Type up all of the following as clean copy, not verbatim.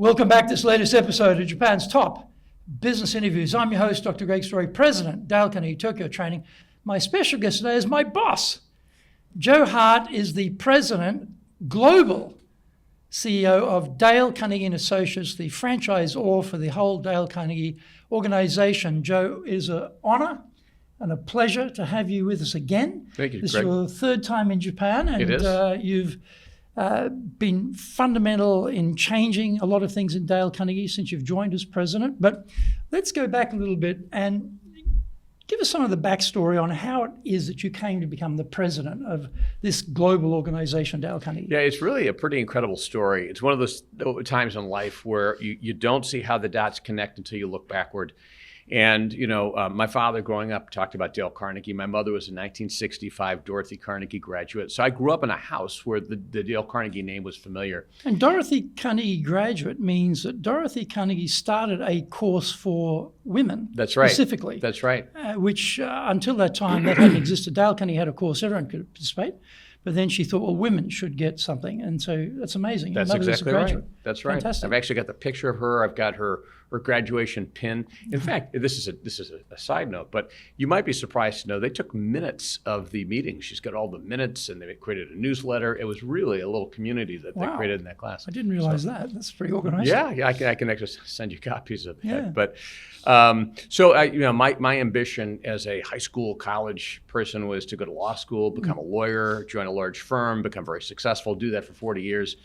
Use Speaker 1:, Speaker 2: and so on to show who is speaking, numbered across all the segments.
Speaker 1: Welcome back to this latest episode of Japan's Top Business Interviews. I'm your host, Dr. Greg Story, President, Dale Carnegie Tokyo Training. My special guest today is my boss. Joe Hart is the President, Global CEO of Dale Carnegie & Associates, the franchisor for the whole Dale Carnegie organization. Joe, it is an honor and a pleasure to have you with us again.
Speaker 2: Thank you,
Speaker 1: This
Speaker 2: Greg.
Speaker 1: is your third time in Japan, and
Speaker 2: It is.
Speaker 1: You've been fundamental in changing a lot of things in Dale Carnegie since you've joined as president. But let's go back a little bit and give us some of the backstory on how it is that you came to become the president of this global organization, Dale Carnegie.
Speaker 2: Yeah, it's really a pretty incredible story. It's one of those times in life where you don't see how the dots connect until you look backward. And, my father growing up talked about Dale Carnegie. My mother was a 1965 Dorothy Carnegie graduate. So I grew up in a house where the Dale Carnegie name was familiar.
Speaker 1: And Dorothy Carnegie graduate means that Dorothy Carnegie started a course for women.
Speaker 2: That's right.
Speaker 1: Specifically.
Speaker 2: That's right.
Speaker 1: Which until that time, that hadn't existed. Dale Carnegie had a course, everyone could participate. But then she thought, well, women should get something. And so that's amazing.
Speaker 2: That's exactly right. That's right.
Speaker 1: Fantastic.
Speaker 2: I've actually got the picture of her. I've got her graduation pin. In fact, this is a side note, but you might be surprised to know they took minutes of the meeting. She's got all the minutes, and they created a newsletter. It was really a little community that they created in that class.
Speaker 1: I didn't realize that. That's pretty organized.
Speaker 2: Yeah, I can actually send you copies of that.
Speaker 1: Yeah.
Speaker 2: But my ambition as a high school, college person was to go to law school, become a lawyer, join a large firm, become very successful, do that for 40 years.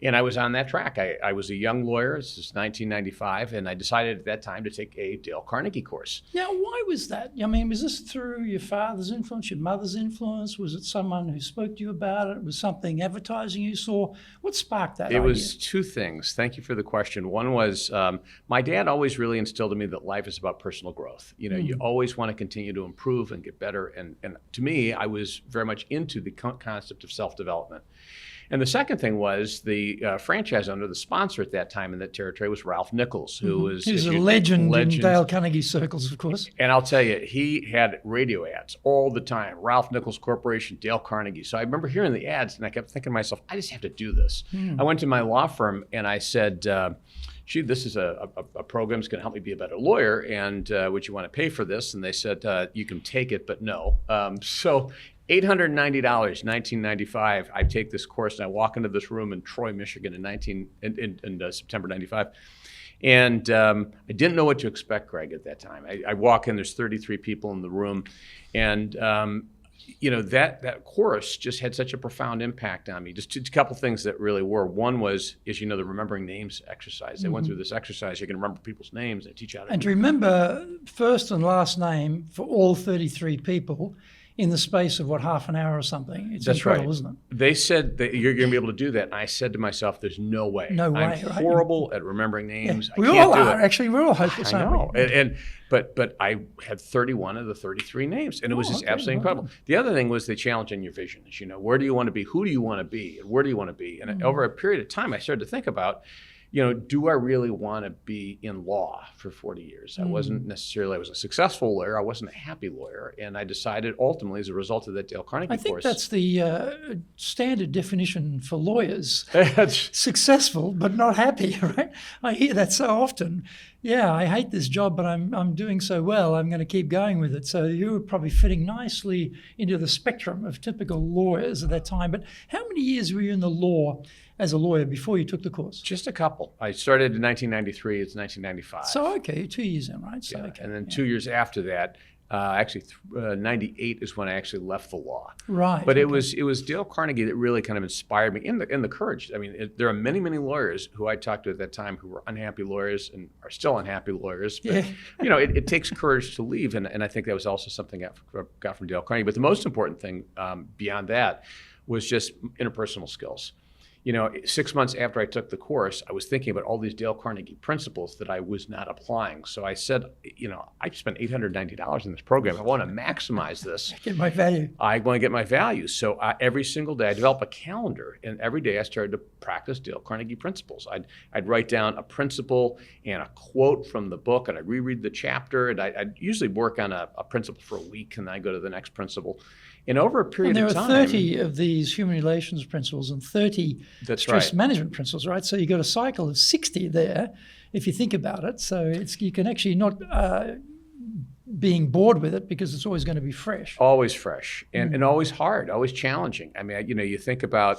Speaker 2: And I was on that track. I was a young lawyer. This is 1995, and I decided at that time to take a Dale Carnegie course.
Speaker 1: Now, why was that? I mean, was this through your father's influence, your mother's influence? Was it someone who spoke to you about it? Was something advertising you saw? What sparked that idea?
Speaker 2: It was two things. Thank you for the question. One was my dad always really instilled in me that life is about personal growth. You always want to continue to improve and get better. And to me, I was very much into the concept of self-development. And the second thing was the franchise owner, the sponsor at that time in that territory was Ralph Nichols, who was
Speaker 1: a legend in Dale Carnegie circles, of course.
Speaker 2: And I'll tell you, he had radio ads all the time. Ralph Nichols Corporation, Dale Carnegie. So I remember hearing the ads, and I kept thinking to myself, I just have to do this. I went to my law firm, and I said, gee, this is a program that's going to help me be a better lawyer, and would you want to pay for this? And they said, you can take it, but no. So $890, 1995, I take this course, and I walk into this room in Troy, Michigan in September 95. And I didn't know what to expect, Greg, at that time. I walk in, there's 33 people in the room, and that course just had such a profound impact on me. Just a couple things that really were. One was, as you know, the remembering names exercise. They went through this exercise. You can remember people's names. They teach you how to.
Speaker 1: And to remember first and last name for all 33 people in the space of, half an hour or something. It's
Speaker 2: That's
Speaker 1: incredible,
Speaker 2: right.
Speaker 1: Isn't it?
Speaker 2: They said that you're going to be able to do that. And I said to myself, there's no way.
Speaker 1: No way,
Speaker 2: I'm
Speaker 1: right?
Speaker 2: horrible at remembering names.
Speaker 1: We
Speaker 2: I can't
Speaker 1: all
Speaker 2: do
Speaker 1: are.
Speaker 2: it.
Speaker 1: Actually, we're all hopeless,
Speaker 2: I
Speaker 1: aren't
Speaker 2: know.
Speaker 1: we?
Speaker 2: But I had 31 of the 33 names, and it was just
Speaker 1: okay,
Speaker 2: absolutely incredible. The other thing was they challenge in your vision. Where do you want to be? Who do you want to be? And where do you want to be? And over a period of time, I started to think about, do I really want to be in law for 40 years? I wasn't necessarily, I was a successful lawyer. I wasn't a happy lawyer. And I decided ultimately as a result of that Dale Carnegie course.
Speaker 1: I think that's the standard definition for lawyers.
Speaker 2: That's
Speaker 1: successful, but not happy, right? I hear that so often. Yeah, I hate this job, but I'm doing so well, I'm going to keep going with it. So you were probably fitting nicely into the spectrum of typical lawyers at that time. But how many years were you in the law as a lawyer before you took the course?
Speaker 2: just a couple. I started in 1993. It's 1995.
Speaker 1: So, okay, 2 years in, right? So,
Speaker 2: Yeah,
Speaker 1: okay.
Speaker 2: and then 2 years after that, 98 is when I actually left the law.
Speaker 1: Right.
Speaker 2: But it was Dale Carnegie that really kind of inspired me in the courage. I mean, there are many lawyers who I talked to at that time who were unhappy lawyers and are still unhappy lawyers. But it takes courage to leave, and I think that was also something I got from Dale Carnegie. But the most important thing beyond that was just interpersonal skills. 6 months after I took the course, I was thinking about all these Dale Carnegie principles that I was not applying. So I said, I spent $890 in this program. I want to maximize this.
Speaker 1: Get my value.
Speaker 2: I want to get my value. So every single day I developed a calendar, and every day I started to practice Dale Carnegie principles. I'd write down a principle and a quote from the book, and I'd reread the chapter, and I'd usually work on a principle for a week, and then I'd go to the next principle. And over a period
Speaker 1: and
Speaker 2: of
Speaker 1: there are
Speaker 2: time,
Speaker 1: 30 of these human relations principles and 30
Speaker 2: That's
Speaker 1: stress
Speaker 2: right.
Speaker 1: management principles, right? So you've got a cycle of 60 there, if you think about it. So you can actually not being bored with it because it's always going to be fresh.
Speaker 2: Always fresh and always hard, always challenging. I mean, you think about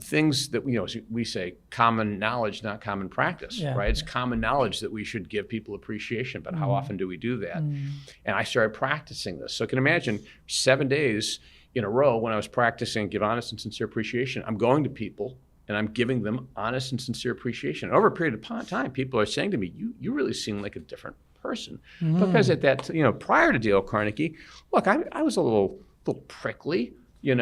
Speaker 2: things that, we say common knowledge, not common practice, right? It's common knowledge that we should give people appreciation, but how often do we do that? And I started practicing this. So you can imagine 7 days in a row when I was practicing give honest and sincere appreciation, I'm going to people and I'm giving them honest and sincere appreciation. Over a period of time, people are saying to me, you really seem like a different person. Because at that, prior to Dale Carnegie, look, I was a little prickly,
Speaker 1: You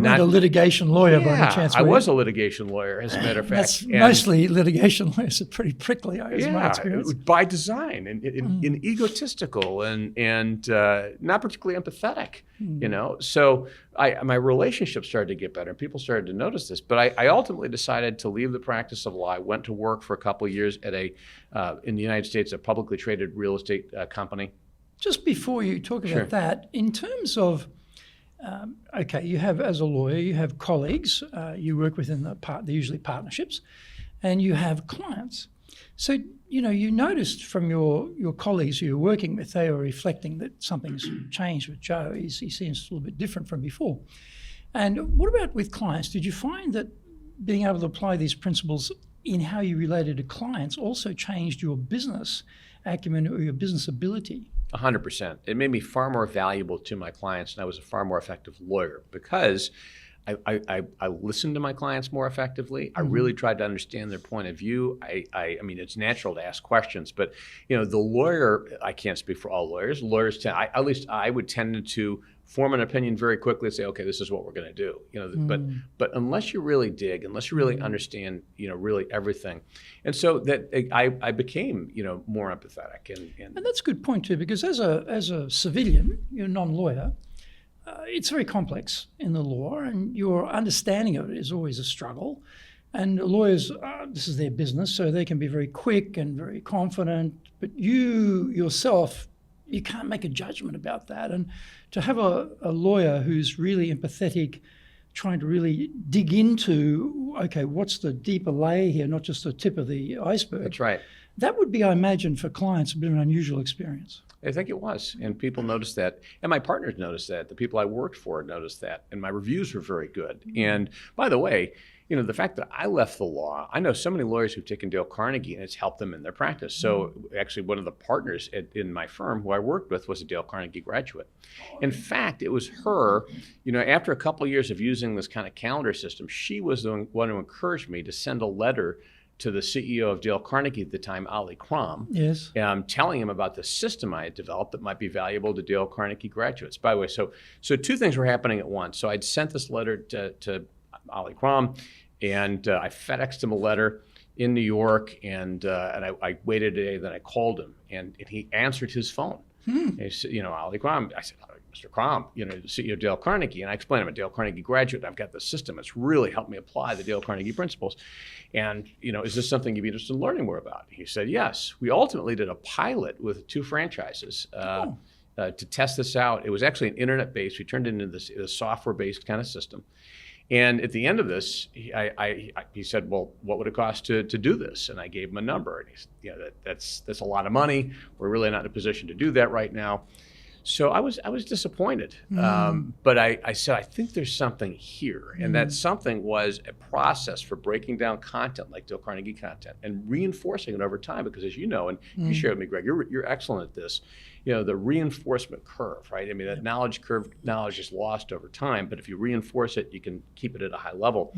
Speaker 1: weren't a litigation lawyer by any chance,
Speaker 2: I
Speaker 1: were you?
Speaker 2: was a litigation lawyer, as a matter of fact.
Speaker 1: That's mostly litigation lawyers are pretty prickly, is my
Speaker 2: Yeah,
Speaker 1: experience.
Speaker 2: by design and egotistical and not particularly empathetic, So my relationship started to get better and people started to notice this. But I ultimately decided to leave the practice of law. I went to work for a couple of years at in the United States, a publicly traded real estate company.
Speaker 1: Just before you talk about that, in terms of you have, as a lawyer, you have colleagues, you work within they're usually partnerships, and you have clients. So, you noticed from your colleagues who you're working with, they were reflecting that something's changed with Joe. He seems a little bit different from before. And what about with clients? Did you find that being able to apply these principles in how you related to clients also changed your business acumen or your business ability?
Speaker 2: 100%. It made me far more valuable to my clients, and I was a far more effective lawyer because I listened to my clients more effectively. I really tried to understand their point of view. I mean, it's natural to ask questions, but the lawyer, I can't speak for all lawyers. Lawyers tend, at least I would tend to form an opinion very quickly and say, okay, this is what we're going to do. But unless you really dig, unless you really understand, really everything, and so that I became, more empathetic.
Speaker 1: And that's a good point too, because as a civilian, you're a non-lawyer. It's very complex in the law, and your understanding of it is always a struggle. And lawyers, this is their business, so they can be very quick and very confident. But you yourself, you can't make a judgment about that. And to have a lawyer who's really empathetic, trying to really dig into, okay, what's the deeper layer here, not just the tip of the iceberg.
Speaker 2: That's right.
Speaker 1: That would be, I imagine, for clients, a bit of an unusual experience.
Speaker 2: I think it was, and people noticed that, and my partners noticed that, the people I worked for noticed that, and my reviews were very good. And by the way, the fact that I left the law, I know so many lawyers who've taken Dale Carnegie and it's helped them in their practice. So actually one of the partners in my firm who I worked with was a Dale Carnegie graduate. In fact, it was her, after a couple of years of using this kind of calendar system, she was the one who encouraged me to send a letter to the CEO of Dale Carnegie at the time, Ali Crom, telling him about the system I had developed that might be valuable to Dale Carnegie graduates. By the way, so two things were happening at once. So I'd sent this letter to Ali Crom, and I FedExed him a letter in New York, and I waited a day, then I called him, and he answered his phone. And he said, Ali Crom, I said, Mr. Crom, the CEO of Dale Carnegie, and I explained I'm a Dale Carnegie graduate, and I've got the system. It's really helped me apply the Dale Carnegie principles. And, is this something you'd be interested in learning more about? He said, yes. We ultimately did a pilot with 2 franchises to test this out. It was actually an internet-based. We turned it into this software-based kind of system. And at the end of this, he said, well, what would it cost to do this? And I gave him a number. And he said, that's a lot of money. We're really not in a position to do that right now. So I was disappointed. But I said, I think there's something here. And that something was a process for breaking down content like Dale Carnegie content and reinforcing it over time. Because as you know, and you shared with me, Greg, you're excellent at this. The reinforcement curve, right? I mean, that knowledge is lost over time, but if you reinforce it, you can keep it at a high level.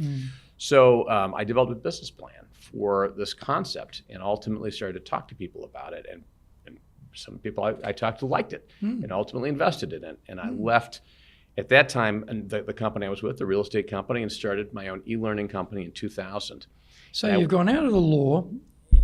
Speaker 2: So I developed a business plan for this concept and ultimately started to talk to people about it. And some people I talked to liked it and ultimately invested in it. And I left at that time and the company I was with, the real estate company, and started my own e-learning company in 2000.
Speaker 1: So you've gone out of the law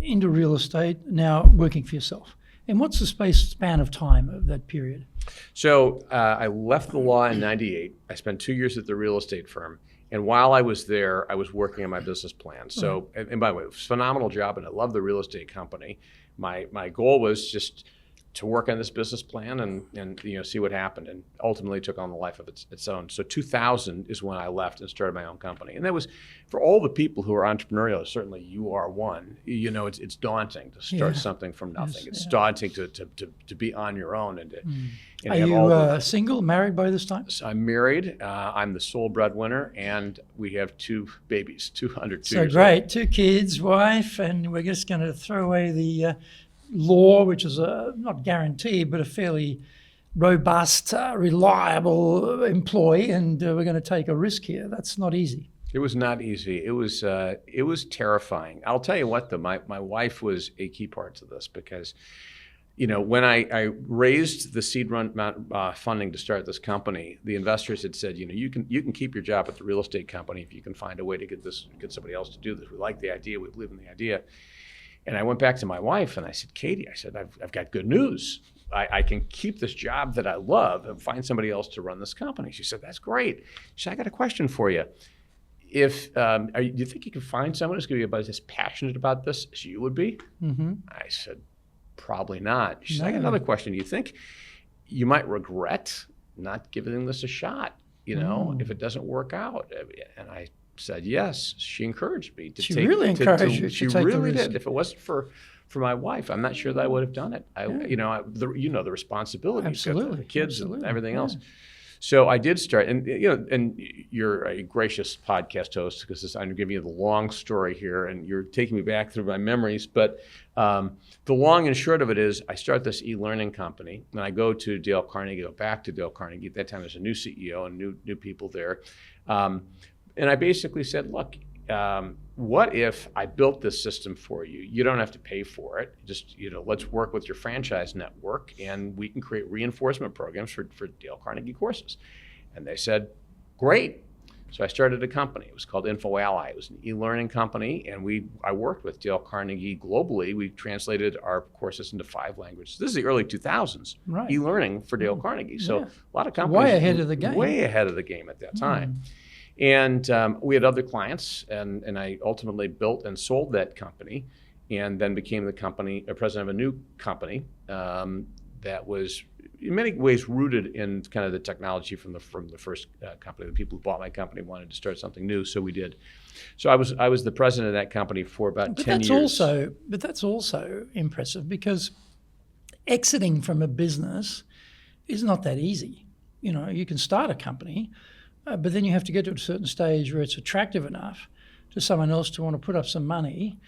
Speaker 1: into real estate, now working for yourself. And what's the span of time of that period? So
Speaker 2: I left the law in 98. I spent 2 years at the real estate firm. And while I was there, I was working on my business plan. So, and by the way, it was a phenomenal job, and I love the real estate company. My goal was just to work on this business plan and see what happened, and ultimately took on the life of its own. So 2000 is when I left and started my own company. And that was, for all the people who are entrepreneurial, certainly you are one, it's daunting to start something from nothing. It's daunting to be on your own and to
Speaker 1: Are you single, married by this time?
Speaker 2: So I'm married. I'm the sole breadwinner, and we have 2 babies, 202
Speaker 1: So
Speaker 2: years
Speaker 1: great,
Speaker 2: old.
Speaker 1: 2 kids, wife, and we're just going to throw away the law, which is not guaranteed, but a fairly robust, reliable employee, and we're going to take a risk here. That's not easy.
Speaker 2: It was not easy. It was terrifying. I'll tell you what, though, my wife was a key part to this, because when I raised the seed funding to start this company, the investors had said, you can keep your job at the real estate company if you can find a way to get somebody else to do this. We like the idea. We believe in the idea. And I went back to my wife and I said, Katie, I've got good news. I can keep this job that I love and find somebody else to run this company. She said, that's great. She said, I got a question for you. Do you think you can find someone who's going to be about as passionate about this as you would be? Mm-hmm. I said, probably not. She said, I got another question. Do you think you might regret not giving this a shot, if it doesn't work out? And I said yes. She encouraged me to take. She
Speaker 1: really encouraged you.
Speaker 2: She really did. If it wasn't for my wife, I'm not sure that I would have done it. The responsibilities,
Speaker 1: absolutely,
Speaker 2: the kids,
Speaker 1: absolutely.
Speaker 2: And everything else. So I did start, and you're a gracious podcast host, because I'm giving you the long story here, and you're taking me back through my memories. But the long and short of it is, I start this e-learning company, and I go to Dale Carnegie, go back to Dale Carnegie. At that time, there's a new CEO and new people there, and I basically said, look. What if I built this system for you? You don't have to pay for it. Just, let's work with your franchise network, and we can create reinforcement programs for Dale Carnegie courses. And they said, great. So I started a company. It was called InfoAlly. It was an e-learning company, and I worked with Dale Carnegie globally. We translated our courses into 5 languages. This is the early 2000s,
Speaker 1: right.
Speaker 2: E-learning for Dale Carnegie. So a lot of companies.
Speaker 1: Way ahead of the game.
Speaker 2: Way ahead of the game at that time. And we had other clients, and I ultimately built and sold that company, and then became the president of a new company that was in many ways rooted in kind of the technology from the first company. The people who bought my company wanted to start something new, so we did. So I was the president of that company for about 10 years.
Speaker 1: But that's also impressive, because exiting from a business is not that easy. You can start a company. But then you have to get to a certain stage where it's attractive enough to someone else to want to put up some money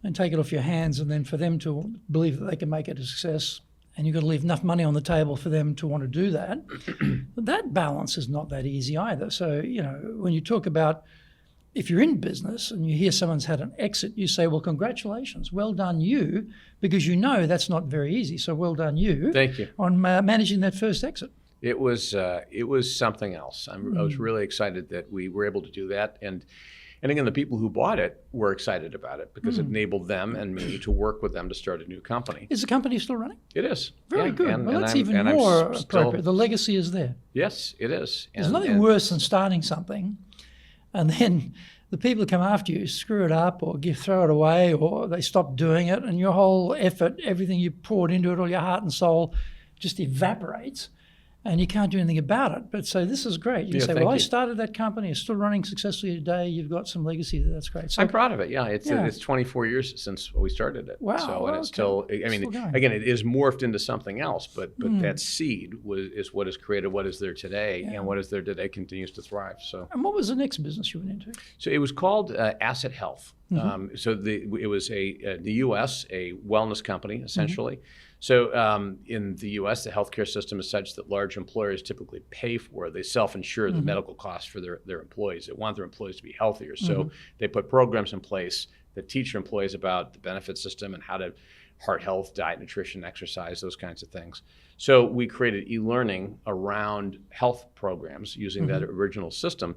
Speaker 1: and take it off your hands, and then for them to believe that they can make it a success, and you've got to leave enough money on the table for them to want to do that. But that balance is not that easy either. So, when you talk about, if you're in business and you hear someone's had an exit, you say, well, congratulations, well done you, because that's not very easy. So well done you.
Speaker 2: Thank you.
Speaker 1: On managing that first exit.
Speaker 2: It was something else. I was really excited that we were able to do that, and again, the people who bought it were excited about it, because it enabled them and me to work with them to start a new company.
Speaker 1: Is the company still running?
Speaker 2: It is.
Speaker 1: Very good.
Speaker 2: And,
Speaker 1: well, that's even more appropriate. The legacy is there.
Speaker 2: Yes, it is.
Speaker 1: There's nothing worse than starting something, and then the people who come after you screw it up, or throw it away, or they stop doing it, and your whole effort, everything you poured into it, all your heart and soul, just evaporates. And you can't do anything about it. But so this is great. You can say, well, I started that company. It's still running successfully today. You've got some legacy there. That's great. So,
Speaker 2: I'm proud of it. Yeah, it's 24 years since we started it.
Speaker 1: Wow.
Speaker 2: So, and it's still, again, it is morphed into something else, but that seed is what has created what is there today, and what is there today continues to thrive. So. And
Speaker 1: what was the next business you went into?
Speaker 2: So it was called Asset Health. It was the U.S., a wellness company, essentially. So in the U.S., the healthcare system is such that large employers typically pay for, they self-insure the medical costs for their employees. They want their employees to be healthier. So they put programs in place that teach their employees about the benefit system and how to heart health, diet, nutrition, exercise, those kinds of things. So we created e-learning around health programs using that original system.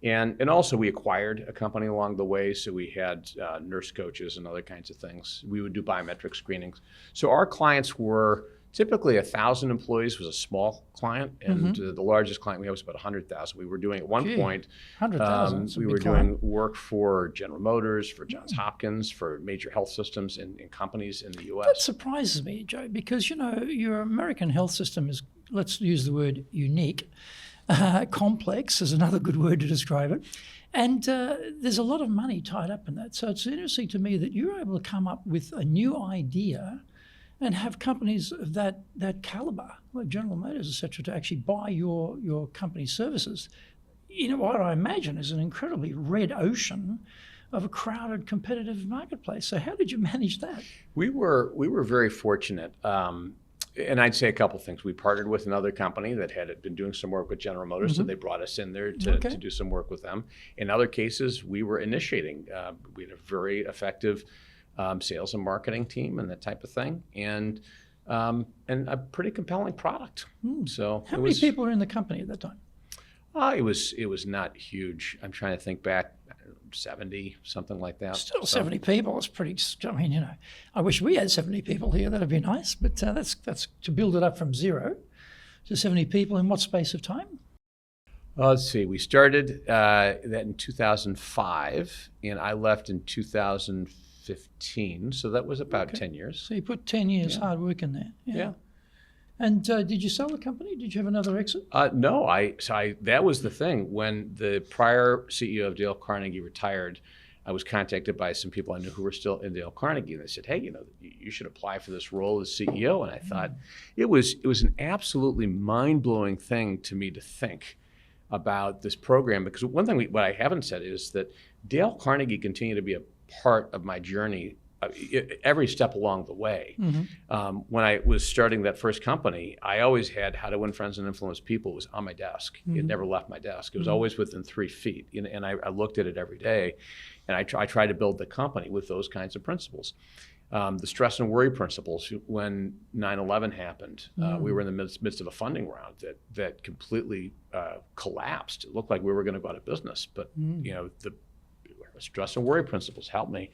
Speaker 2: And also we acquired a company along the way, so we had nurse coaches and other kinds of things. We would do biometric screenings. So our clients were typically 1,000 employees was a small client, and the largest client we had was about 100,000. We were doing at one point,
Speaker 1: 100,000.
Speaker 2: we were doing work for General Motors, for Johns Hopkins, for major health systems in companies in the U.S.
Speaker 1: That surprises me, Joe, because, your American health system is, let's use the word unique. Complex is another good word to describe it. And there's a lot of money tied up in that. So it's interesting to me that you're able to come up with a new idea and have companies of that caliber, like General Motors, et cetera, to actually buy your company's services. What I imagine is an incredibly red ocean of a crowded, competitive marketplace. So how did you manage that?
Speaker 2: We were very fortunate. And I'd say a couple things. We partnered with another company that had been doing some work with General Motors, so they brought us in there to do some work with them. In other cases, we were initiating. We had a very effective sales and marketing team and that type of thing, and a pretty compelling product. So
Speaker 1: how many people were in the company at that time?
Speaker 2: It was not huge. I'm trying to think back. 70, something like that.
Speaker 1: Still 70 people is pretty, I wish we had 70 people here. That'd be nice. But that's to build it up from 0 to 70 people in what space of time?
Speaker 2: Let's see. We started that in 2005, and I left in 2015. So that was about 10 years.
Speaker 1: So you put 10 years hard work in there.
Speaker 2: Yeah.
Speaker 1: And did you sell the company? Did you have another exit?
Speaker 2: No, that was the thing. When the prior CEO of Dale Carnegie retired, I was contacted by some people I knew who were still in Dale Carnegie, and they said, "Hey, you should apply for this role as CEO." And I thought it was an absolutely mind-blowing thing to me to think about this program, because one thing what I haven't said is that Dale Carnegie continued to be a part of my journey every step along the way. When I was starting that first company, I always had How to Win Friends and Influence People was on my desk. It never left my desk. It was always within 3 feet. And I looked at it every day, and I tried to build the company with those kinds of principles. The stress and worry principles. When 9/11 happened, we were in the midst of a funding round that completely collapsed. It looked like we were going to go out of business, but the stress and worry principles helped me.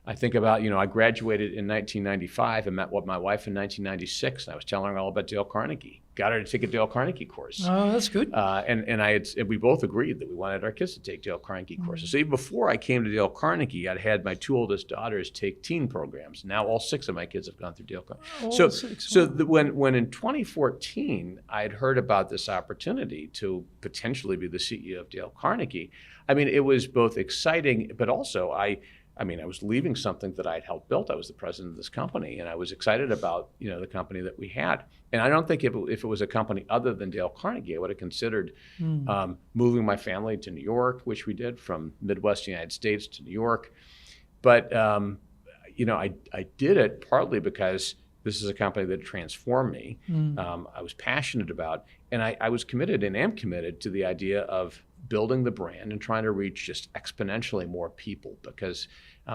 Speaker 2: I think about, I graduated in 1995 and met my wife in 1996, and I was telling her all about Dale Carnegie. Got her to take a Dale Carnegie course.
Speaker 1: Oh, that's good.
Speaker 2: And we both agreed that we wanted our kids to take Dale Carnegie courses. So even before I came to Dale Carnegie, I'd had my 2 oldest daughters take teen programs. Now all 6 of my kids have gone through Dale Carnegie. When in 2014 I'd heard about this opportunity to potentially be the CEO of Dale Carnegie, it was both exciting, but also I was leaving something that I'd helped build. I was the president of this company, and I was excited about, the company that we had. And I don't think if it was a company other than Dale Carnegie, I would have considered moving my family to New York, which we did, from Midwest United States to New York. But, I did it partly because this is a company that transformed me. I was passionate about, and I was committed and am committed to the idea of building the brand and trying to reach just exponentially more people, because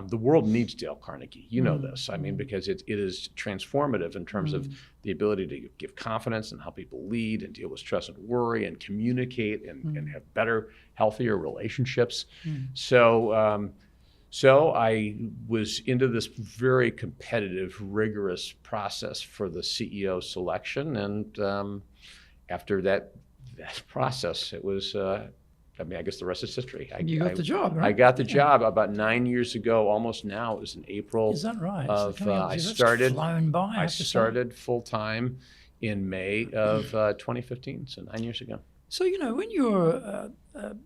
Speaker 2: the world needs Dale Carnegie. You know this. Because it is transformative in terms of the ability to give confidence and help people lead and deal with stress and worry and communicate and have better, healthier relationships. So I was into this very competitive, rigorous process for the CEO selection, and after that process, it was. I guess the rest is history.
Speaker 1: You got the job, right?
Speaker 2: I got the job about 9 years ago, almost now. It was in April.
Speaker 1: Is that right?
Speaker 2: I started.
Speaker 1: Flown by,
Speaker 2: I started full time in May of 2015, so 9 years ago.
Speaker 1: So when you're an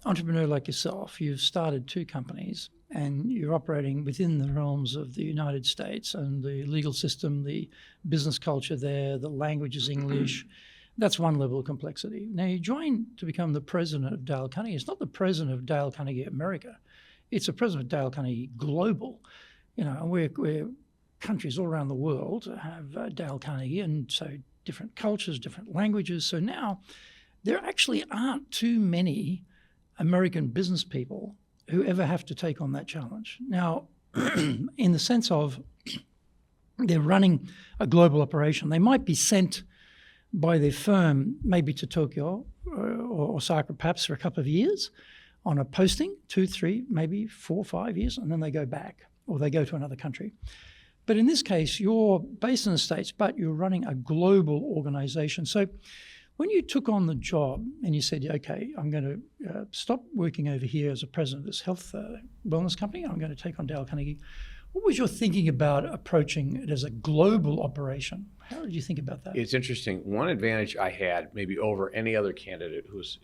Speaker 1: entrepreneur like yourself, you've started 2 companies, and you're operating within the realms of the United States and the legal system, the business culture there, the language is English. That's one level of complexity. Now you join to become the president of Dale Carnegie. It's not the president of Dale Carnegie America. It's the president of Dale Carnegie Global. And we're countries all around the world have Dale Carnegie, and so different cultures, different languages. So now there actually aren't too many American business people who ever have to take on that challenge. Now, in the sense of they're running a global operation, they might be sent by their firm maybe to Tokyo or Osaka perhaps for a couple of years on a posting, 2, 3, maybe 4, 5 years, and then they go back or they go to another country. But in this case, you're based in the States, but you're running a global organization. So when you took on the job and you said, okay, I'm going to stop working over here as a president of this health wellness company, I'm going to take on Dale Carnegie, what was your thinking about approaching it as a global operation? How did you think about that?
Speaker 2: It's interesting. One advantage I had, maybe over any other candidate who's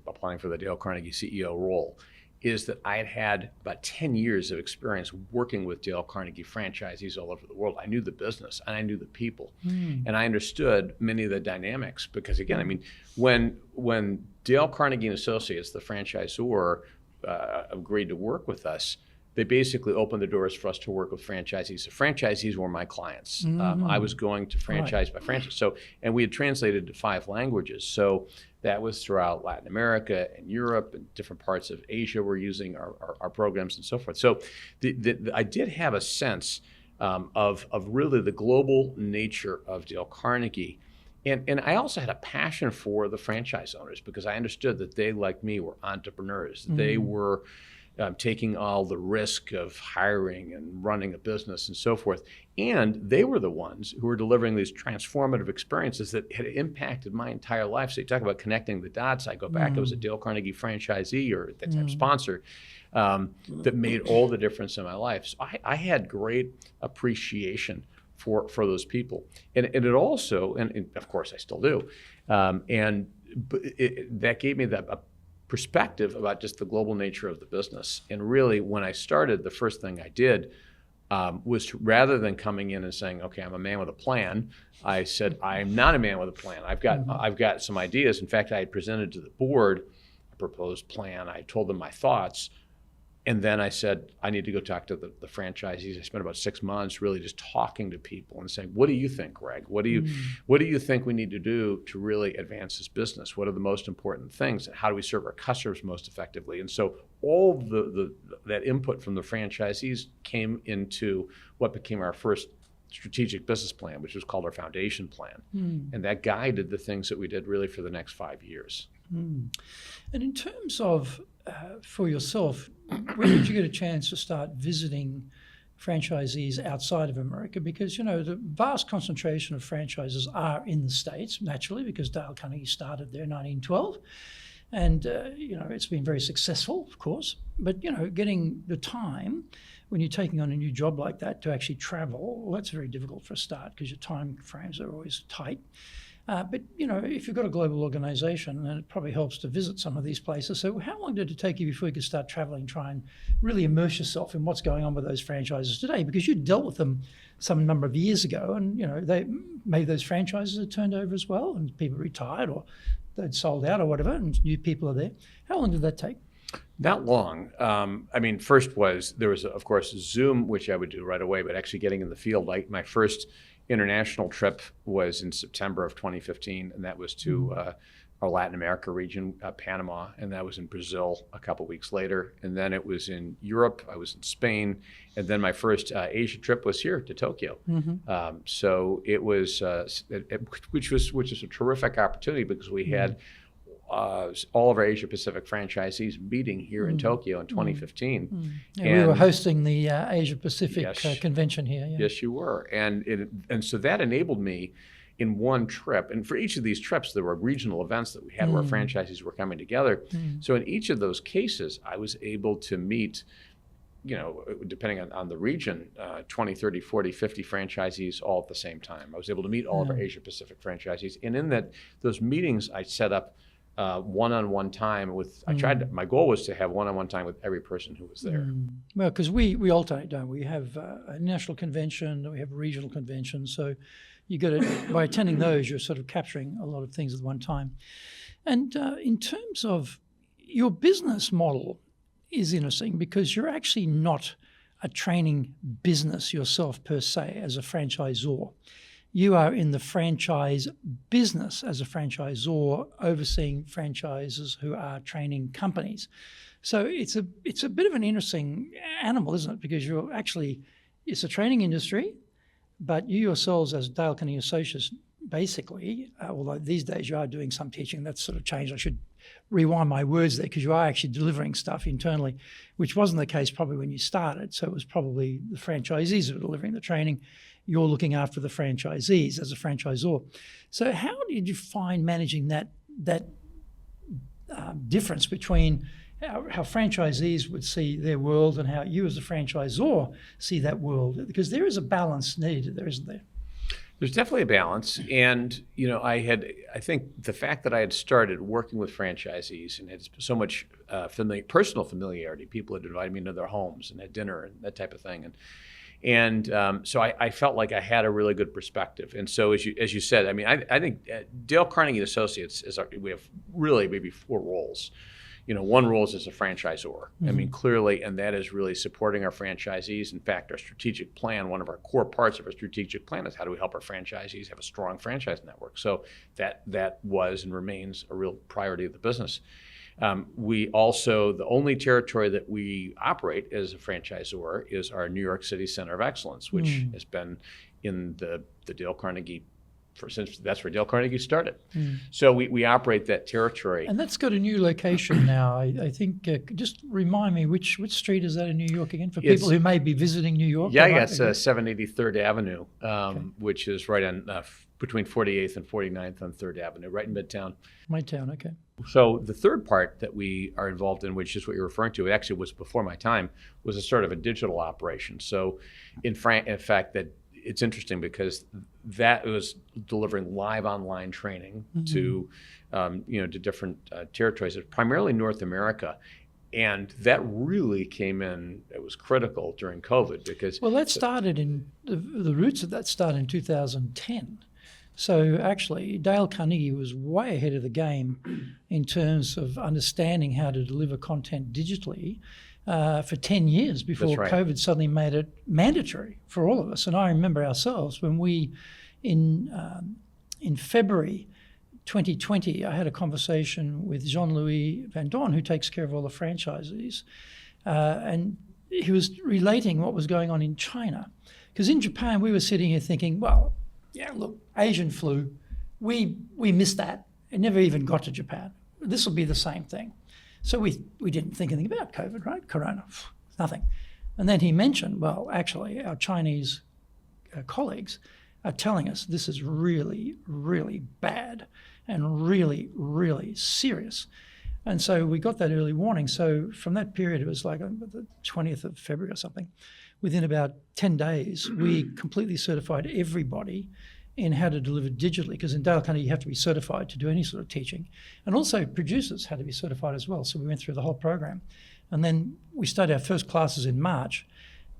Speaker 2: applying for the Dale Carnegie CEO role, is that I had had about 10 years of experience working with Dale Carnegie franchisees all over the world. I knew the business and I knew the people, and I understood many of the dynamics. Because again, I mean, when Dale Carnegie and Associates, the franchisor, agreed to work with us, they basically opened the doors for us to work with franchisees. The franchisees were my clients. I was going to franchise by franchise. So, and we had translated to 5 languages. So that was throughout Latin America and Europe and different parts of Asia. We're using our programs and so forth. So I did have a sense of really the global nature of Dale Carnegie. And I also had a passion for the franchise owners, because I understood that they, like me, were entrepreneurs. They were taking all the risk of hiring and running a business and so forth. And they were the ones who were delivering these transformative experiences that had impacted my entire life. So you talk about connecting the dots. I go back, I was a Dale Carnegie franchisee, or at that time sponsor, that made all the difference in my life. So I had great appreciation for those people. And it also, and of course I still do, that gave me that perspective about just the global nature of the business. And really, when I started, the first thing I did was to, rather than coming in and saying, okay, I'm a man with a plan, I said, I'm not a man with a plan. I've got some ideas. In fact, I had presented to the board a proposed plan. I told them my thoughts. And then I said, I need to go talk to the franchisees. I spent about 6 months really just talking to people and saying, what do you think, Greg? What do you think we need to do to really advance this business? What are the most important things? And how do we serve our customers most effectively? And so all that input from the franchisees came into what became our first strategic business plan, which was called our foundation plan. And that guided the things that we did really for the next 5 years.
Speaker 1: And in terms of, for yourself, when did you get a chance to start visiting franchisees outside of America? Because, you know, the vast concentration of franchises are in the States, naturally, because Dale Carnegie started there in 1912. And, you know, it's been very successful, of course. But, you know, getting the time when you're taking on a new job like that to actually travel, well, that's very difficult for a start, because your time frames are always tight. But, you know, if you've got a global organization, then it probably helps to visit some of these places. So how long did it take you before you could start traveling, try and really immerse yourself in what's going on with those franchises today? Because you dealt with them some number of years ago, and, you know, maybe those franchises had turned over as well, and people retired, or they'd sold out or whatever, and new people are there. How long did that take?
Speaker 2: Not long. I mean, there was, of course, Zoom, which I would do right away, but actually getting in the field, like my first international trip was in September of 2015, and that was to our Latin America region, Panama, and that was in Brazil a couple weeks later. And then it was in Europe, I was in Spain, and then my first Asia trip was here to Tokyo. So it was, which was a terrific opportunity, because we had all of our Asia Pacific franchisees meeting here in Tokyo in 2015.
Speaker 1: Yeah, and we were hosting the Asia Pacific convention here. Yeah.
Speaker 2: Yes, you were. And so that enabled me in one trip. And for each of these trips, there were regional events that we had where franchisees were coming together. So in each of those cases, I was able to meet, you know, depending on the region, 20, 30, 40, 50 franchisees all at the same time. I was able to meet all of our Asia Pacific franchisees. And in those meetings, I set up one-on-one time with, my goal was to have one-on-one time with every person who was there.
Speaker 1: Well, because we alternate, don't we? We have a national convention, we have a regional convention. So you got to, by attending those, you're sort of capturing a lot of things at one time. And in terms of your business model is interesting, because you're actually not a training business yourself per se as a franchisor. You are in the franchise business as a franchisor, overseeing franchises who are training companies. So it's a bit of an interesting animal, isn't it? Because it's a training industry, but you yourselves as Dale Carnegie Associates, basically, although these days you are doing some teaching, that's sort of changed. I should rewind my words there, because you are actually delivering stuff internally, which wasn't the case probably when you started. So it was probably the franchisees who were delivering the training. You're looking after the franchisees as a franchisor. So how did you find managing that difference between how franchisees would see their world and how you as a franchisor see that world? Because there is a balance needed there, isn't there?
Speaker 2: There's definitely a balance. And, I think the fact that I had started working with franchisees and had so much personal familiarity, people had invited me into their homes and had dinner and that type of thing. So I felt like I had a really good perspective. And so as you said, I think Dale Carnegie and Associates we have really maybe 4 roles. One role is as a franchisor. Clearly, and that is really supporting our franchisees. In fact, our strategic plan, one of our core parts of our strategic plan is how do we help our franchisees have a strong franchise network. So that was and remains a real priority of the business. We also, the only territory that we operate as a franchisor is our New York City Center of Excellence, which has been in the Dale Carnegie since that's where Dale Carnegie started. So we operate that territory.
Speaker 1: And that's got a new location now. I think, just remind me, which street is that in New York again, for people who may be visiting New York?
Speaker 2: Yeah, it's 783rd Avenue, which is right on between 48th and 49th on 3rd Avenue, right in Midtown.
Speaker 1: Midtown, okay.
Speaker 2: So the third part that we are involved in, which is what you're referring to, it actually was before my time, was a sort of a digital operation. So in fact, that it's interesting because that was delivering live online training to different territories, primarily North America. And that really came in, it was critical during COVID because...
Speaker 1: Well, that started the roots of that started in 2010. So actually, Dale Carnegie was way ahead of the game in terms of understanding how to deliver content digitally for 10 years before COVID suddenly made it mandatory for all of us. And I remember ourselves when we, in February 2020, I had a conversation with Jean-Louis Van Dorn, who takes care of all the franchisees, and he was relating what was going on in China. Because in Japan, we were sitting here thinking, well, yeah, look, Asian flu, we missed that. It never even got to Japan. This will be the same thing. So we didn't think anything about COVID, right? Corona, nothing. And then he mentioned, well, actually, our Chinese colleagues are telling us this is really, really bad and really, really serious. And so we got that early warning. So from that period, it was like the 20th of February or something. Within about 10 days, we completely certified everybody in how to deliver digitally, because in Dale Carnegie you have to be certified to do any sort of teaching. And also producers had to be certified as well. So we went through the whole program. And then we started our first classes in March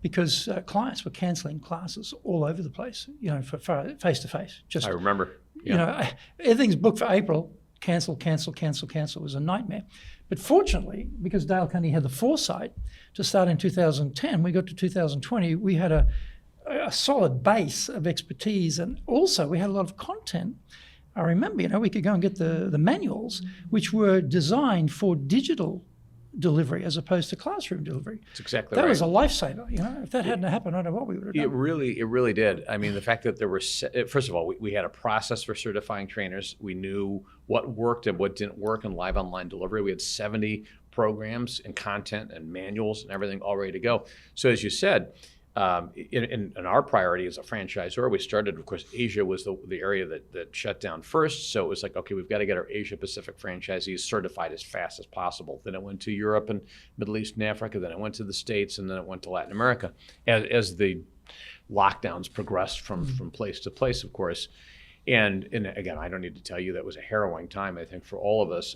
Speaker 1: because clients were cancelling classes all over the place, for face-to-face.
Speaker 2: I remember. Yeah.
Speaker 1: Everything's booked for April, cancel. It was a nightmare. But fortunately, because Dale Carnegie had the foresight to start in 2010, we got to 2020, we had a solid base of expertise, and also we had a lot of content. I remember, we could go and get the manuals, which were designed for digital delivery as opposed to classroom delivery.
Speaker 2: That's exactly
Speaker 1: right. That
Speaker 2: was
Speaker 1: a lifesaver. If that hadn't happened, I don't know what we would have done.
Speaker 2: It really did. The fact that there were, first of all, we had a process for certifying trainers. We knew what worked and what didn't work in live online delivery. We had 70 programs and content and manuals and everything all ready to go. So as you said, in our priority as a franchisor, we started, of course, Asia was the area that shut down first. So it was like, okay, we've got to get our Asia Pacific franchisees certified as fast as possible. Then it went to Europe and Middle East and Africa. Then it went to the States, and then it went to Latin America. As the lockdowns progressed from place to place, of course. And again, I don't need to tell you that was a harrowing time, I think, for all of us.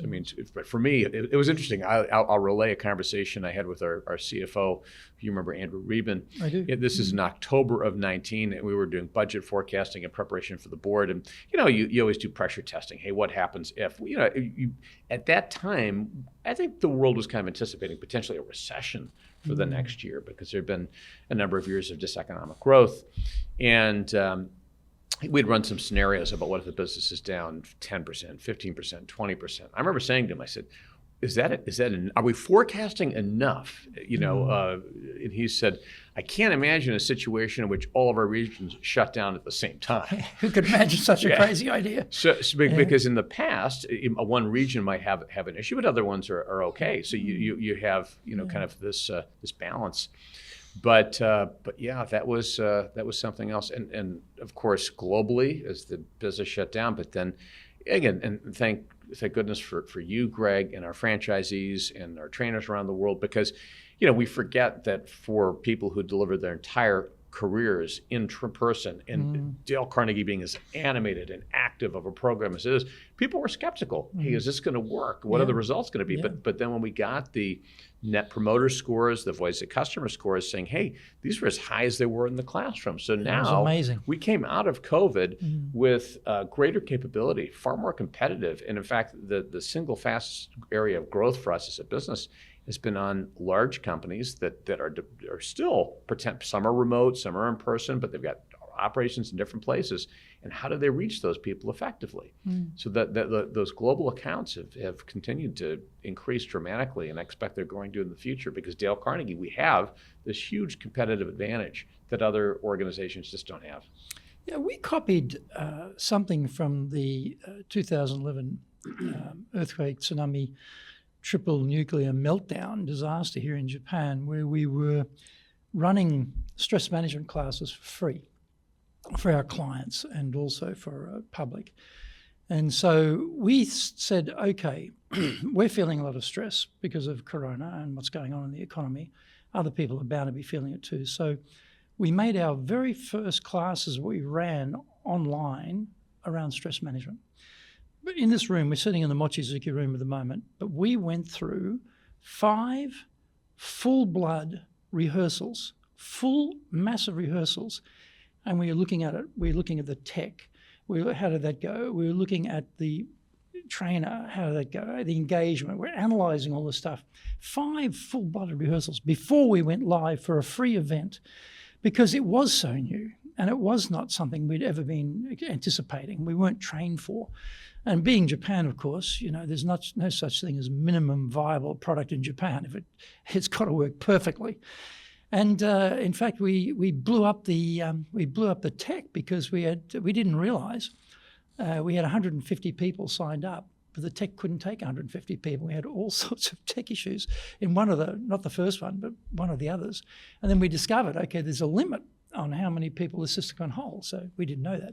Speaker 2: But for me, it was interesting. I'll relay a conversation I had with our CFO. You remember Andrew Reben?
Speaker 1: I do.
Speaker 2: This is in October of 19, and we were doing budget forecasting and preparation for the board. And you always do pressure testing. Hey, what happens if? At that time, I think the world was kind of anticipating potentially a recession for the next year because there had been a number of years of diseconomic growth, and we'd run some scenarios about what if the business is down 10%, 15%, 20%. I remember saying to him, I said, are we forecasting enough? And he said, I can't imagine a situation in which all of our regions shut down at the same time.
Speaker 1: Who could imagine such a crazy idea?
Speaker 2: Because in the past, one region might have an issue, but other ones are okay. So you have kind of this balance. But yeah, that was something else. And of course, globally, as the business shut down, but then again, and thank goodness for you, Greg, and our franchisees and our trainers around the world, because we forget that for people who deliver their entire careers in person, and Dale Carnegie being as animated and active of a program as it is, people were skeptical. Hey, is this going to work? What are the results going to be? But then when we got the net promoter scores, the voice of customer scores saying, hey, these were as high as they were in the classroom. So now we came out of COVID with greater capability, far more competitive. And in fact, the single fastest area of growth for us as a business has been on large companies that are still some are remote, some are in person, but they've got operations in different places. And how do they reach those people effectively? So that those global accounts have continued to increase dramatically, and I expect they're going to in the future, because Dale Carnegie, we have this huge competitive advantage that other organizations just don't have.
Speaker 1: Yeah, we copied something from the 2011 earthquake, tsunami, triple nuclear meltdown disaster here in Japan, where we were running stress management classes for free for our clients and also for public. And so we said, okay, we're feeling a lot of stress because of Corona and what's going on in the economy. Other people are bound to be feeling it too. So we made our very first classes we ran online around stress management. But in this room, we're sitting in the Mochizuki room at the moment, but we went through 5 full-blood rehearsals, full massive rehearsals, and we were looking at it. We were looking at the tech. How did that go? We were looking at the trainer. How did that go? The engagement. We're analysing all this stuff. 5 full-blooded rehearsals before we went live for a free event, because it was so new and it was not something we'd ever been anticipating. We weren't trained for. And being Japan, of course, there's no such thing as minimum viable product in Japan. It's got to work perfectly. And in fact, we blew up the tech because we didn't realize we had 150 people signed up, but the tech couldn't take 150 people. We had all sorts of tech issues in not the first one, but one of the others. And then we discovered, okay, there's a limit on how many people the system can hold. So we didn't know that.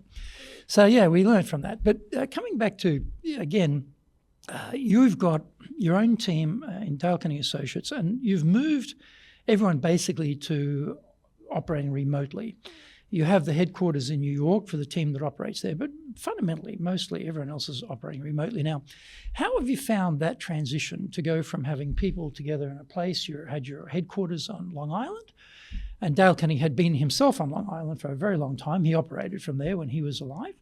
Speaker 1: So yeah, we learned from that. But coming back to, again, you've got your own team in Dale Carnegie Associates, and you've moved everyone basically to operating remotely. You have the headquarters in New York for the team that operates there, but fundamentally, mostly everyone else is operating remotely now. How have you found that transition to go from having people together in a place? You had your headquarters on Long Island, and Dale Carnegie had been himself on Long Island for a very long time. He operated from there when he was alive,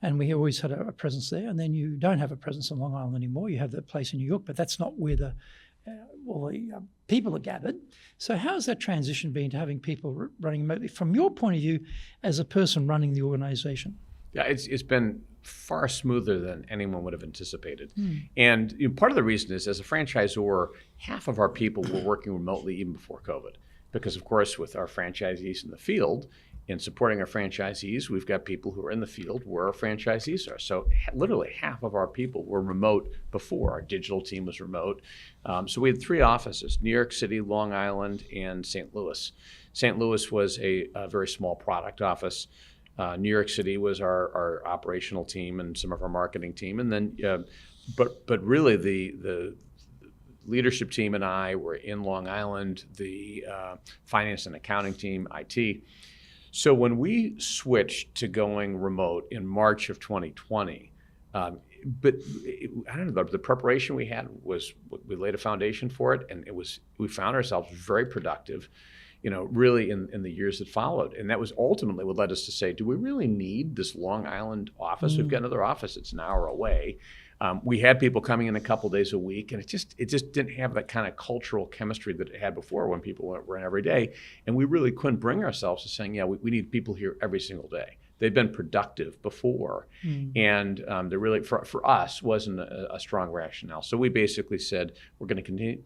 Speaker 1: and we always had a presence there. And then you don't have a presence on Long Island anymore. You have the place in New York, but that's not where the people are gathered. So how's that transition been to having people running remotely from your point of view as a person running the organization?
Speaker 2: Yeah, it's been far smoother than anyone would have anticipated. And part of the reason is, as a franchisor, half of our people were working remotely even before COVID. Because, of course, with our franchisees in the field and supporting our franchisees, we've got people who are in the field where our franchisees are. So literally half of our people were remote before. Our digital team was remote. So we had 3 offices: New York City, Long Island, and St. Louis. St. Louis was a very small product office. New York City was our operational team and some of our marketing team. And then, but really the leadership team and I were in Long Island, the finance and accounting team, IT. So when we switched to going remote in March of 2020, I don't know, the preparation we had was, we laid a foundation for it, and we found ourselves very productive, really in the years that followed. And that was ultimately what led us to say, do we really need this Long Island office? We've got another office that's an hour away. We had people coming in a couple days a week, and it just didn't have that kind of cultural chemistry that it had before when people were in every day. And we really couldn't bring ourselves to saying, yeah, we need people here every single day. They've been productive before. And there really, for us, wasn't a strong rationale. So we basically said, we're going to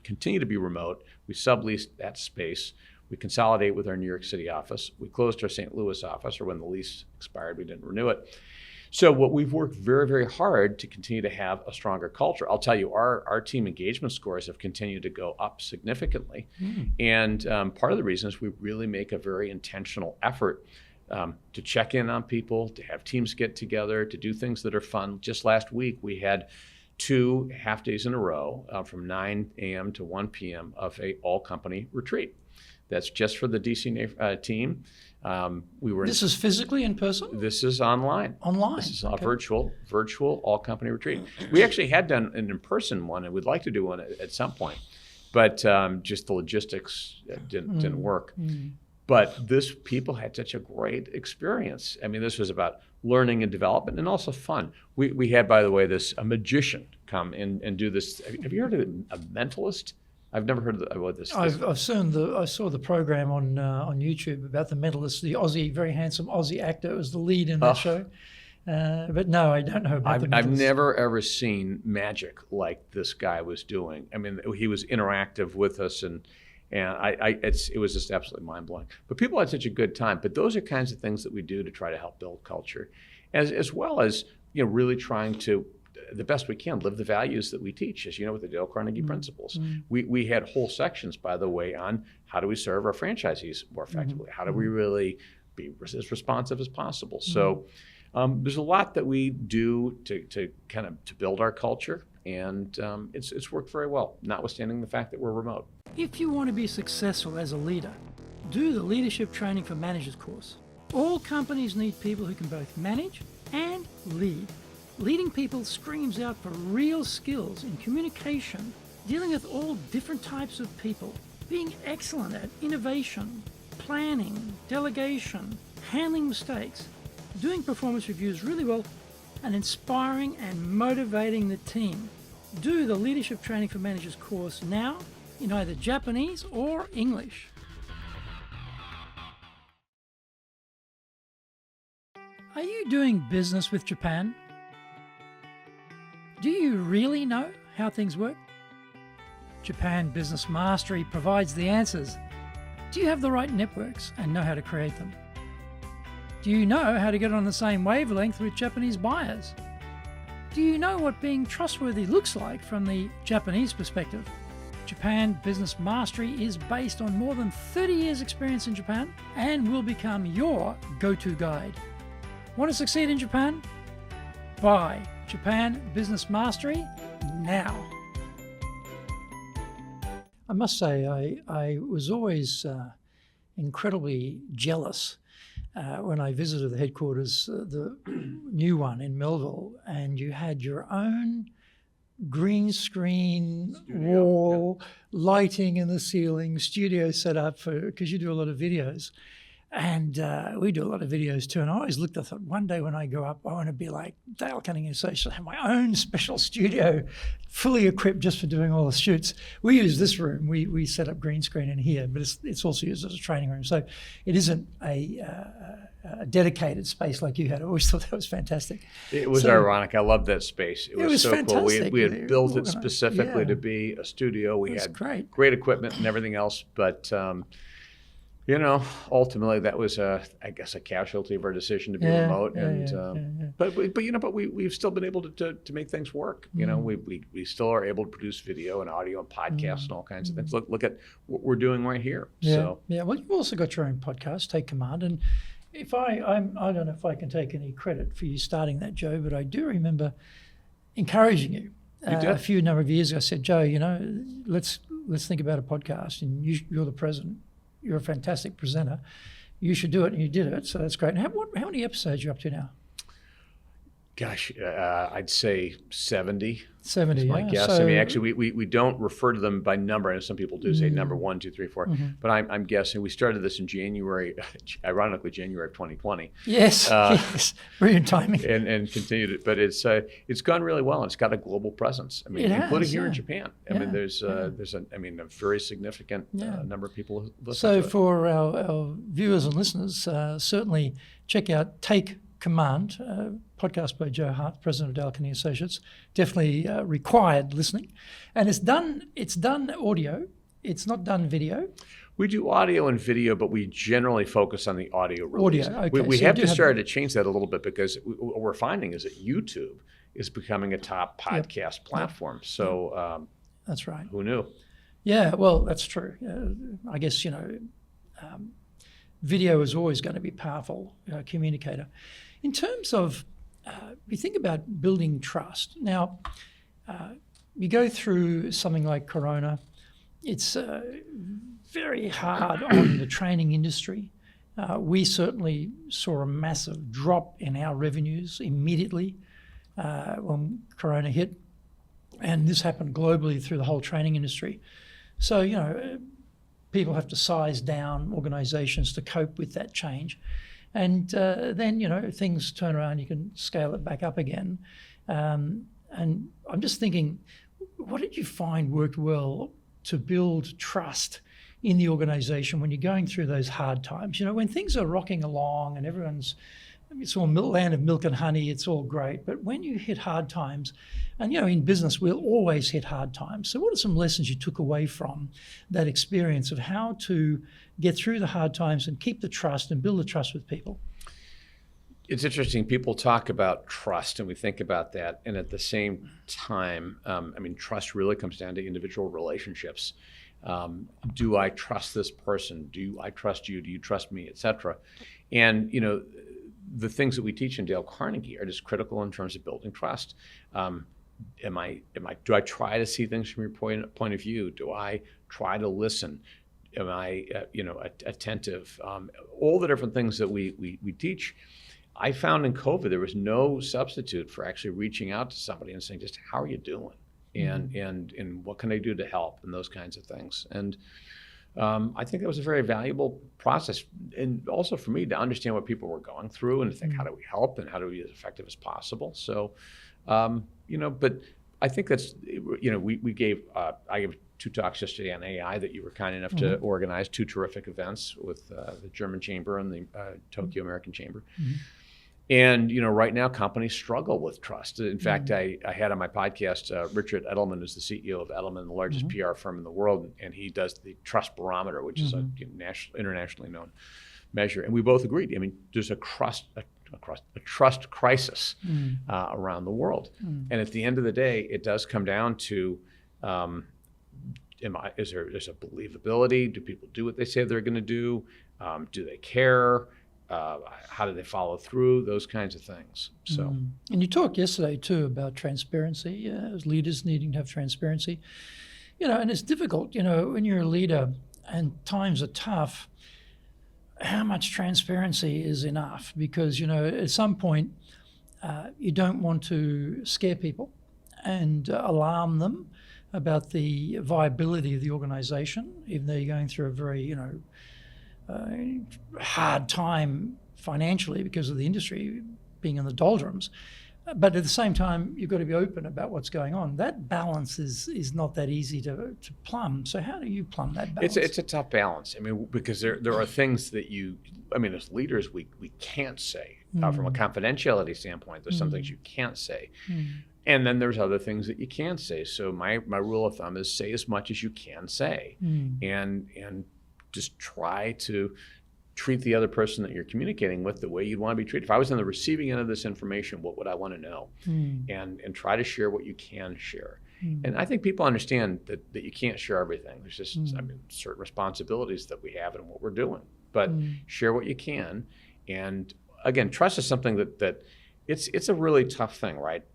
Speaker 2: continue to be remote. We subleased that space. We consolidate with our New York City office. We closed our St. Louis office, or when the lease expired, we didn't renew it. So what we've worked very, very hard to continue to have a stronger culture. I'll tell you, our team engagement scores have continued to go up significantly. And part of the reason is we really make a very intentional effort to check in on people, to have teams get together, to do things that are fun. Just last week, we had 2 half days in a row from 9 a.m. to 1 p.m. of a all-company retreat. That's just for the DC team.
Speaker 1: This is physically in person?
Speaker 2: This is online.
Speaker 1: Online.
Speaker 2: This is a virtual all-company retreat. We actually had done an in-person one, and we'd like to do one at some point, but just the logistics didn't work. But people had such a great experience. I mean, this was about learning and development, and also fun. We had, by the way, a magician come and do this. Have you heard of a mentalist? I've never heard about this.
Speaker 1: I saw the program on YouTube about the mentalist, the Aussie, very handsome Aussie actor was the lead in that show. But no, I don't know about the mentalist. I've
Speaker 2: never ever seen magic like this guy was doing. I mean, he was interactive with us, and it was just absolutely mind blowing. But people had such a good time. But those are kinds of things that we do to try to help build culture, as well as really trying to, the best we can, live the values that we teach, as you know, with the Dale Carnegie principles. We had whole sections, by the way, on how do we serve our franchisees more effectively? How do we really be as responsive as possible? So there's a lot that we do to build our culture, and it's worked very well, notwithstanding the fact that we're remote.
Speaker 1: If you want to be successful as a leader, do the Leadership Training for Managers course. All companies need people who can both manage and lead. Leading people screams out for real skills in communication, dealing with all different types of people, being excellent at innovation, planning, delegation, handling mistakes, doing performance reviews really well, and inspiring and motivating the team. Do the Leadership Training for Managers course now in either Japanese or English. Are you doing business with Japan? Do you really know how things work? Japan Business Mastery provides the answers. Do you have the right networks and know how to create them? Do you know how to get on the same wavelength with Japanese buyers? Do you know what being trustworthy looks like from the Japanese perspective? Japan Business Mastery is based on more than 30 years' experience in Japan and will become your go-to guide. Want to succeed in Japan? Buy Japan Business Mastery now. I must say, I was always incredibly jealous when I visited the headquarters, the new one in Melville, and you had your own green screen, studio, wall, lighting in the ceiling, studio set up because you do a lot of videos. And we do a lot of videos too. And I always looked, I thought, one day when I grow up, I want to be like Dale Carnegie, so I should have my own special studio, fully equipped just for doing all the shoots. We use this room. We set up green screen in here, but it's also used as a training room. So it isn't a dedicated space like you had. I always thought that was fantastic.
Speaker 2: It was ironic. I loved that space. It was so
Speaker 1: fantastic.
Speaker 2: Cool. We had built it specifically to be a studio. We had great equipment and everything else, but ultimately that was I guess a casualty of our decision to be remote. But we've still been able to make things work. We still are able to produce video and audio and podcasts and all kinds of things. Look at what we're doing right here. Well,
Speaker 1: you've also got your own podcast, Take Command, and if I don't know if I can take any credit for you starting that, Joe, but I do remember encouraging you. A few number of years ago. I said, Joe, let's think about a podcast, and you're the president. You're a fantastic presenter. You should do it, and you did it, so that's great. And how many episodes are you up to now?
Speaker 2: Gosh, I'd say 70.
Speaker 1: 70,
Speaker 2: That's my
Speaker 1: yeah.
Speaker 2: guess.
Speaker 1: So,
Speaker 2: I mean, actually, we don't refer to them by number. I know some people do say number 1, 2, 3, 4. But I'm guessing we started this in January, ironically, January of 2020.
Speaker 1: yes, yes, brilliant timing.
Speaker 2: And continued it. But it's gone really well, and it's got a global presence. I mean,
Speaker 1: It
Speaker 2: including
Speaker 1: has,
Speaker 2: here in
Speaker 1: yeah.
Speaker 2: Japan. I mean, there's a very significant number of people who listen
Speaker 1: So
Speaker 2: to it.
Speaker 1: for our viewers and listeners, certainly check out Take Command, podcast by Joe Hart, president of Dale Carnegie Associates. Definitely required listening, and it's done audio. It's not done video.
Speaker 2: We do audio and video, but we generally focus on the audio release.
Speaker 1: Audio, okay.
Speaker 2: We
Speaker 1: So
Speaker 2: have
Speaker 1: you
Speaker 2: to
Speaker 1: do
Speaker 2: start to change that a little bit because what we're finding is that YouTube is becoming a top podcast platform. So
Speaker 1: That's right.
Speaker 2: who knew?
Speaker 1: Yeah, well, that's true. I guess, video is always going to be a powerful communicator. In terms of, we think about building trust. Now, you go through something like Corona, it's very hard on the training industry. We certainly saw a massive drop in our revenues immediately when Corona hit. And this happened globally through the whole training industry. So, people have to size down organizations to cope with that change. And then, things turn around, you can scale it back up again. And I'm just thinking, what did you find worked well to build trust in the organization when you're going through those hard times? When things are rocking along and it's all land of milk and honey, it's all great. But when you hit hard times, and in business, we'll always hit hard times. So what are some lessons you took away from that experience of how to get through the hard times and keep the trust and build the trust with people?
Speaker 2: It's interesting. People talk about trust, and we think about that. And at the same time, trust really comes down to individual relationships. Do I trust this person? Do I trust you? Do you trust me, et cetera? And, the things that we teach in Dale Carnegie are just critical in terms of building trust. Do I try to see things from your point of view? Do I try to listen? Am I, attentive? All the different things that we teach. I found in COVID there was no substitute for actually reaching out to somebody and saying, just how are you doing, and what can I do to help, and those kinds of things. And I think that was a very valuable process, and also for me to understand what people were going through and to think, how do we help and how do we be as effective as possible? So, but I think that's, I gave 2 talks yesterday on AI that you were kind enough to organize, 2 terrific events with the German Chamber and the Tokyo American Chamber. And, right now companies struggle with trust. In fact, I had on my podcast, Richard Edelman is the CEO of Edelman, the largest PR firm in the world, and he does the Trust Barometer, which is a internationally known measure. And we both agreed. I mean, there's a trust crisis around the world. And at the end of the day, it does come down to, is there a believability? Do people do what they say they're going to do? Do they care? How do they follow through? Those kinds of things. So,
Speaker 1: and you talked yesterday too about transparency, as leaders needing to have transparency. And it's difficult, when you're a leader and times are tough, how much transparency is enough? Because, at some point, you don't want to scare people and alarm them about the viability of the organization, even though you're going through a very, hard time financially because of the industry being in the doldrums. But at the same time, you've got to be open about what's going on. That balance is not that easy to plumb. So how do you plumb that balance?
Speaker 2: It's a tough balance. Because there are things that as leaders, we can't say. From a confidentiality standpoint, there's some things you can't say. And then there's other things that you can say. So my rule of thumb is say as much as you can say. And just try to treat the other person that you're communicating with the way you'd want to be treated. If I was on the receiving end of this information, what would I want to know? And try to share what you can share. And I think people understand that you can't share everything. There's just certain responsibilities that we have in what we're doing. But share what you can. And again, trust is something that it's a really tough thing, right?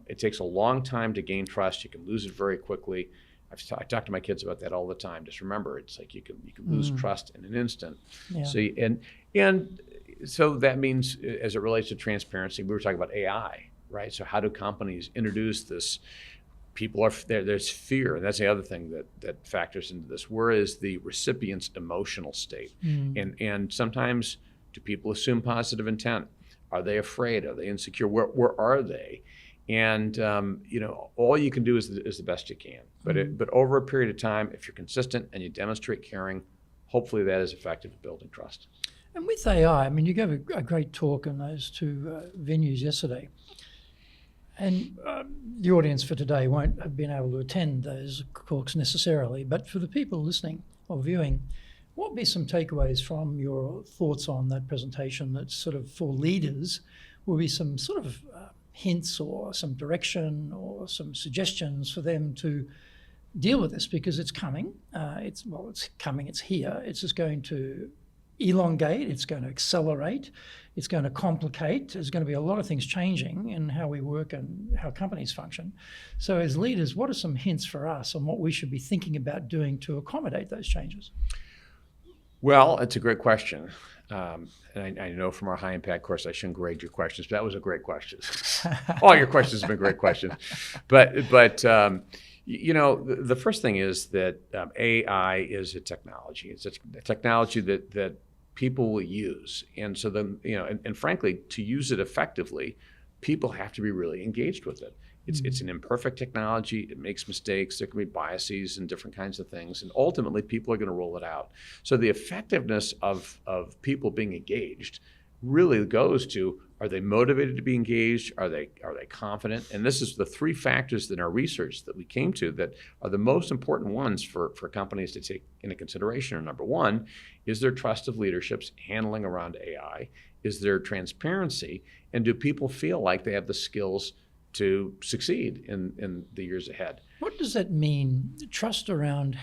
Speaker 2: It takes a long time to gain trust. You can lose it very quickly. I talk to my kids about that all the time. Just remember, it's like you can lose trust in an instant. Yeah. So so that means, as it relates to transparency, we were talking about AI. right? So how do companies introduce this? People are there's fear, and that's the other thing that factors into this. Where is the recipient's emotional state? And sometimes do people assume positive intent? Are they afraid? Are they insecure? Where are they? And all you can do is the best you can. But over a period of time, if you're consistent and you demonstrate caring, hopefully that is effective at building trust.
Speaker 1: And with AI, I mean, you gave a great talk in those two venues yesterday. And the audience for today won't have been able to attend those talks necessarily, but for the people listening or viewing, what would be some takeaways from your thoughts on that presentation that's sort of for leaders? Will be some sort of hints or some direction or some suggestions for them to deal with this, because it's coming. It's coming, it's here. It's just going to elongate, it's going to accelerate, it's going to complicate. There's going to be a lot of things changing in how we work and how companies function. So as leaders, what are some hints for us on what we should be thinking about doing to accommodate those changes?
Speaker 2: Well, it's a great question. And I know from our high impact course, I shouldn't grade your questions, but that was a great question. All your questions have been great questions. But the first thing is that AI is a technology. It's a technology that people will use. And so then, and frankly, to use it effectively, people have to be really engaged with it. It's an imperfect technology. It makes mistakes. There can be biases and different kinds of things. And ultimately, people are going to roll it out. So the effectiveness of people being engaged really goes to, are they motivated to be engaged? Are they confident? And this is the three factors in our research that we came to that are the most important ones for companies to take into consideration. Number one, is there trust of leadership's handling around AI? Is there transparency? And do people feel like they have the skills to succeed in the years ahead?
Speaker 1: What does that mean? Trust around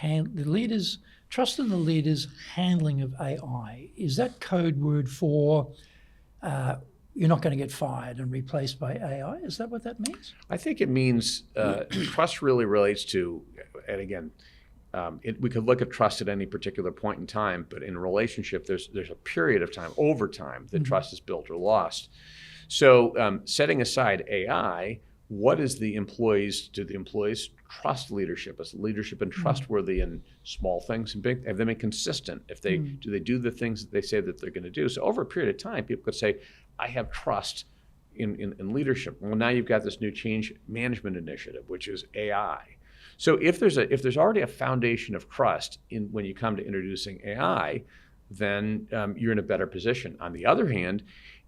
Speaker 1: trust in the leaders' handling of AI. Is that code word for you're not going to get fired and replaced by AI? Is that what that means?
Speaker 2: I think it means trust really relates to, and again, we could look at trust at any particular point in time, but in a relationship, there's a period of time, over time, that trust is built or lost. So setting aside AI, what is do the employees trust leadership? Is leadership and trustworthy in small things and big? Have they been consistent? Do they do the things that they say that they're going to do? So over a period of time, people could say, I have trust in leadership. Well, now you've got this new change management initiative, which is AI. So if there's already a foundation of trust when you come to introducing AI, then you're in a better position. On the other hand,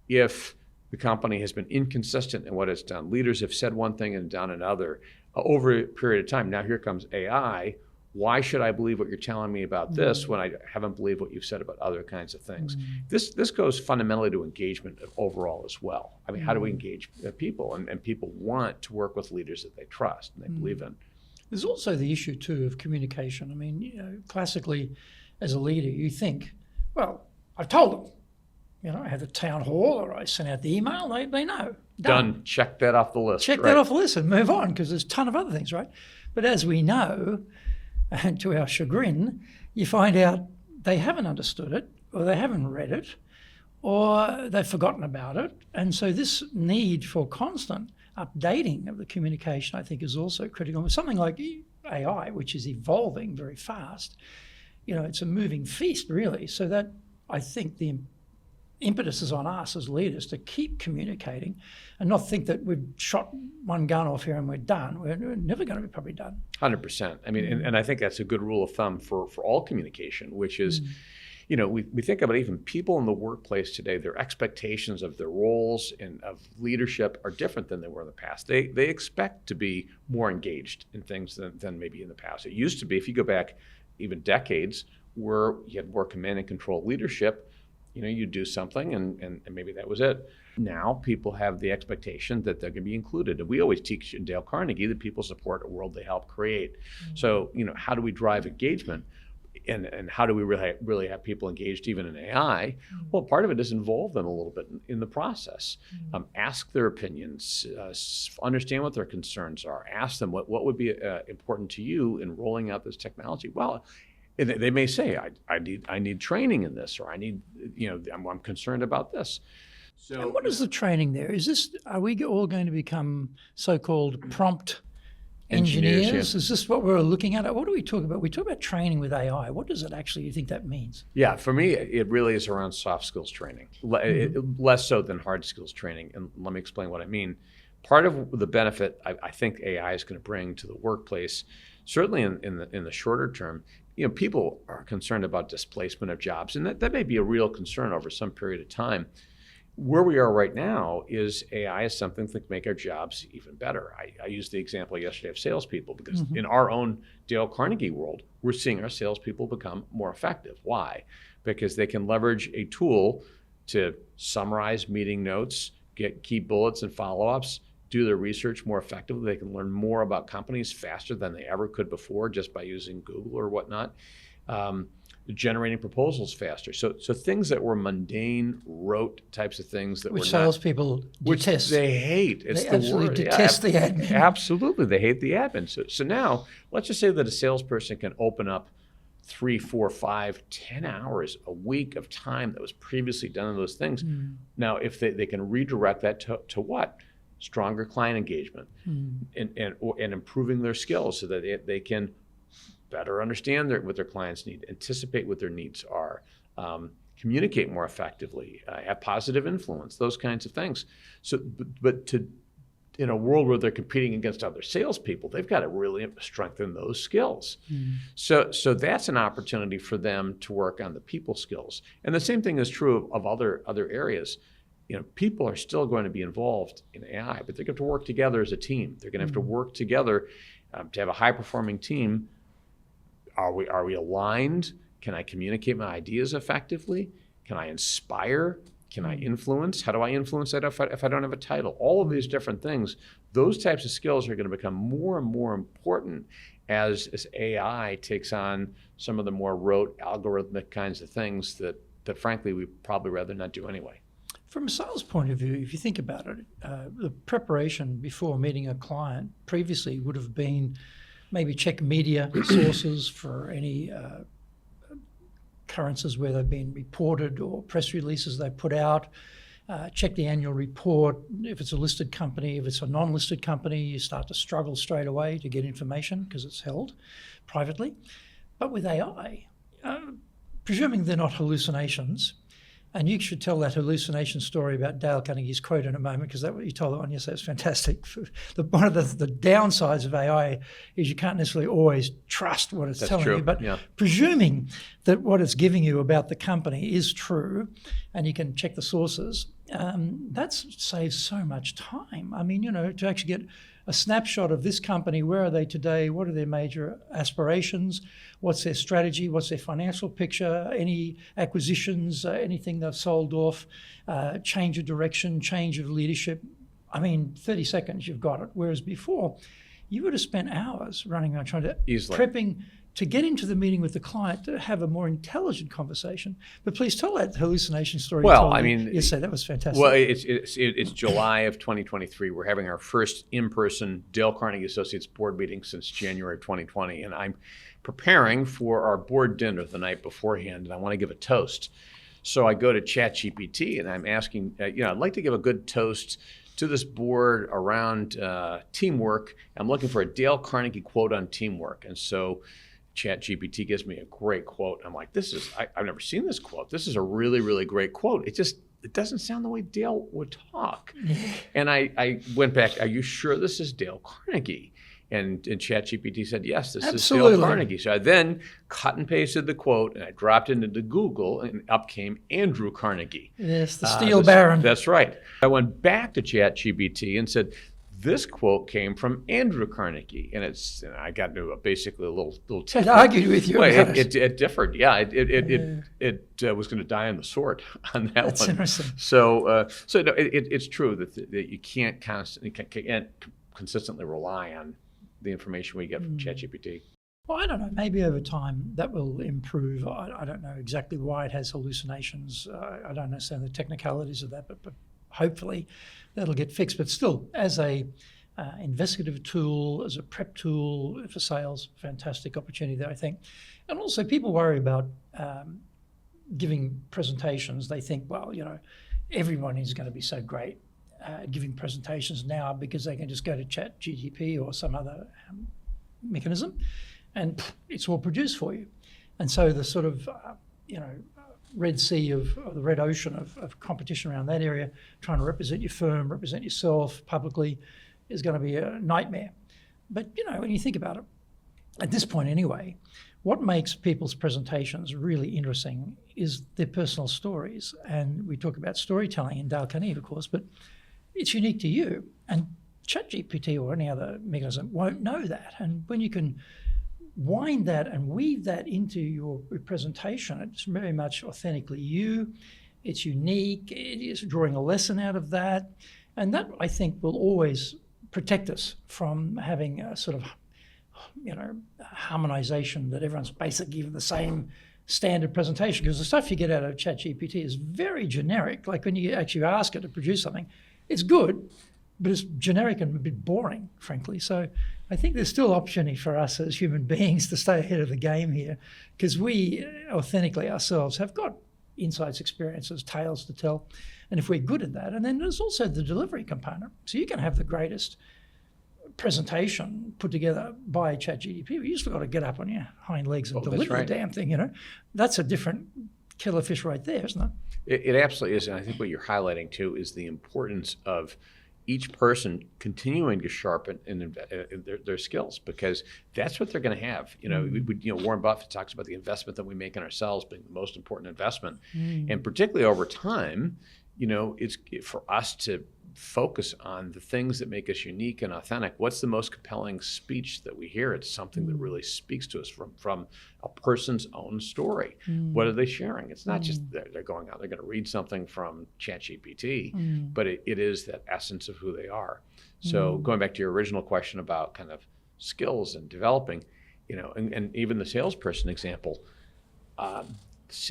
Speaker 2: if the company has been inconsistent in what it's done, leaders have said one thing and done another over a period of time. Now here comes AI. Why should I believe what you're telling me about this when I haven't believed what you've said about other kinds of things? This goes fundamentally to engagement overall as well. I mean, how do we engage people? And people want to work with leaders that they trust and they believe in.
Speaker 1: There's also the issue too of communication. I mean, classically, as a leader, you think, well, I've told them. I had the town hall or I sent out the email, they know.
Speaker 2: Done. Check that off the list.
Speaker 1: Check that off the list and move on, because there's a ton of other things, right? But as we know, and to our chagrin, you find out they haven't understood it, or they haven't read it, or they've forgotten about it. And so this need for constant updating of the communication, I think, is also critical. With something like AI, which is evolving very fast, it's a moving feast, really. So that, I think, the impetus is on us as leaders to keep communicating and not think that we've shot one gun off here and we're done. We're never going to be probably done.
Speaker 2: 100%. I mean, and I think that's a good rule of thumb for all communication, which is, we think about even people in the workplace today, their expectations of their roles and of leadership are different than they were in the past. They expect to be more engaged in things than maybe in the past. It used to be, if you go back even decades, where you had more command and control leadership, you do something and maybe that was it. Now people have the expectation that they're going to be included. And we always teach in Dale Carnegie that people support a world they help create. So, how do we drive engagement? And how do we really have people engaged even in AI? Well, part of it is involve them a little bit in the process. Ask their opinions, understand what their concerns are. Ask them what would be important to you in rolling out this technology. Well, they may say, I need training in this, or I need, I'm concerned about this. So,
Speaker 1: And what is the training there? Are we all going to become so-called prompt engineers?
Speaker 2: Yeah.
Speaker 1: Is this what we're looking at? What do we talk about? We talk about training with AI. What does it actually, you think that means?
Speaker 2: Yeah, for me, it really is around soft skills training, less so than hard skills training. And let me explain what I mean. Part of the benefit I think AI is going to bring to the workplace, certainly in the shorter term, people are concerned about displacement of jobs, and that may be a real concern over some period of time. Where we are right now is AI is something that can make our jobs even better. I used the example yesterday of salespeople because in our own Dale Carnegie world, we're seeing our salespeople become more effective. Why? Because they can leverage a tool to summarize meeting notes, get key bullets and follow-ups, do their research more effectively. They can learn more about companies faster than they ever could before just by using Google or whatnot. Generating proposals faster. So things that were mundane, rote types of things that
Speaker 1: which salespeople detest.
Speaker 2: They hate. It's
Speaker 1: they
Speaker 2: the
Speaker 1: absolutely
Speaker 2: word.
Speaker 1: detest the admin.
Speaker 2: Absolutely, they hate the admin. So now, let's just say that a salesperson can open up 3, 4, 5, 10 hours a week of time that was previously done on those things. Now, if they can redirect that to what? Stronger client engagement and improving their skills so that they can better understand what their clients need, anticipate what their needs are, communicate more effectively, have positive influence, those kinds of things. So, but in a world where they're competing against other salespeople, they've got to really strengthen those skills. So that's an opportunity for them to work on the people skills. And the same thing is true of other areas. People are still going to be involved in AI, but they're going to have to work together as a team. They're going to have to work together to have a high-performing team. Are we aligned? Can I communicate my ideas effectively? Can I inspire? Can I influence? How do I influence that if I don't have a title? All of these different things, those types of skills are going to become more and more important as AI takes on some of the more rote algorithmic kinds of things that frankly we'd probably rather not do anyway.
Speaker 1: From a sales point of view, if you think about it, the preparation before meeting a client previously would have been maybe check media sources for any occurrences where they've been reported or press releases they put out, check the annual report. If it's a listed company, if it's a non-listed company, you start to struggle straight away to get information because it's held privately. But with AI, presuming they're not hallucinations, and you should tell that hallucination story about Dale Carnegie's quote in a moment, because that what you told it on yesterday was fantastic. One of the downsides of AI is you can't necessarily always trust what it's telling you, but presuming that what it's giving you about the company is true, and you can check the sources, that saves so much time. I mean, to actually get a snapshot of this company, where are they today, what are their major aspirations, what's their strategy, what's their financial picture, any acquisitions, anything they've sold off, change of direction, change of leadership. I mean, 30 seconds, you've got it. Whereas before, you would have spent hours running around trying to prepping to get into the meeting with the client to have a more intelligent conversation. But please tell that hallucination story.
Speaker 2: Well, I mean,
Speaker 1: yesterday, that was fantastic.
Speaker 2: Well, it's July of 2023. We're having our first in-person Dale Carnegie Associates board meeting since January of 2020, and I'm preparing for our board dinner the night beforehand, and I want to give a toast. So I go to ChatGPT, and I'm asking, I'd like to give a good toast to this board around teamwork. I'm looking for a Dale Carnegie quote on teamwork, and so ChatGPT gives me a great quote. I'm like, I've never seen this quote. This is a really, really great quote. It doesn't sound the way Dale would talk. And I went back, are you sure this is Dale Carnegie? And ChatGPT said, yes, this is Dale Carnegie. So I then cut and pasted the quote, and I dropped it into Google, and up came Andrew Carnegie.
Speaker 1: Yes, the Steel Baron.
Speaker 2: That's right. I went back to ChatGPT and said, this quote came from Andrew Carnegie, and I got into basically a little tip.
Speaker 1: It argued with you.
Speaker 2: Well, it differed. Yeah, it was going to die on the sword on that
Speaker 1: That's
Speaker 2: one.
Speaker 1: interesting.
Speaker 2: So no, it's true that you can't consistently rely on the information we get from ChatGPT.
Speaker 1: Well, I don't know. Maybe over time that will improve. I don't know exactly why it has hallucinations. I don't understand the technicalities of that, but hopefully that'll get fixed. But still, as a investigative tool, as a prep tool for sales, fantastic opportunity there, I think. And also people worry about giving presentations. They think, well, everyone is going to be so great at giving presentations now because they can just go to ChatGPT or some other mechanism and it's all produced for you. And so the sort of, Red Sea or the red ocean of competition around that area, trying to represent your firm, represent yourself publicly, is going to be a nightmare. But, when you think about it, at this point anyway, what makes people's presentations really interesting is their personal stories. And we talk about storytelling in Dale Carnegie, of course, but it's unique to you. And ChatGPT or any other mechanism won't know that. And when you can wind that and weave that into your presentation, it's very much authentically you. It's unique. It is drawing a lesson out of that. And that, I think, will always protect us from having a sort of, harmonization that everyone's basically giving the same standard presentation, because the stuff you get out of ChatGPT is very generic. Like when you actually ask it to produce something, it's good, but it's generic and a bit boring, frankly. So I think there's still opportunity for us as human beings to stay ahead of the game here, because we authentically ourselves have got insights, experiences, tales to tell. And if we're good at that, and then there's also the delivery component. So you can have the greatest presentation put together by ChatGPT, but you still got to get up on your hind legs and deliver the damn thing, That's a different killer fish right there, isn't it?
Speaker 2: It absolutely is. And I think what you're highlighting too is the importance of each person continuing to sharpen their skills, because that's what they're going to have. Warren Buffett talks about the investment that we make in ourselves being the most important investment. And particularly over time, it's for us to focus on the things that make us unique and authentic. What's the most compelling speech that we hear? It's something that really speaks to us from a person's own story. What are they sharing? It's not just they're going out, they're going to read something from ChatGPT, but it is that essence of who they are. So going back to your original question about kind of skills and developing, and even the salesperson example,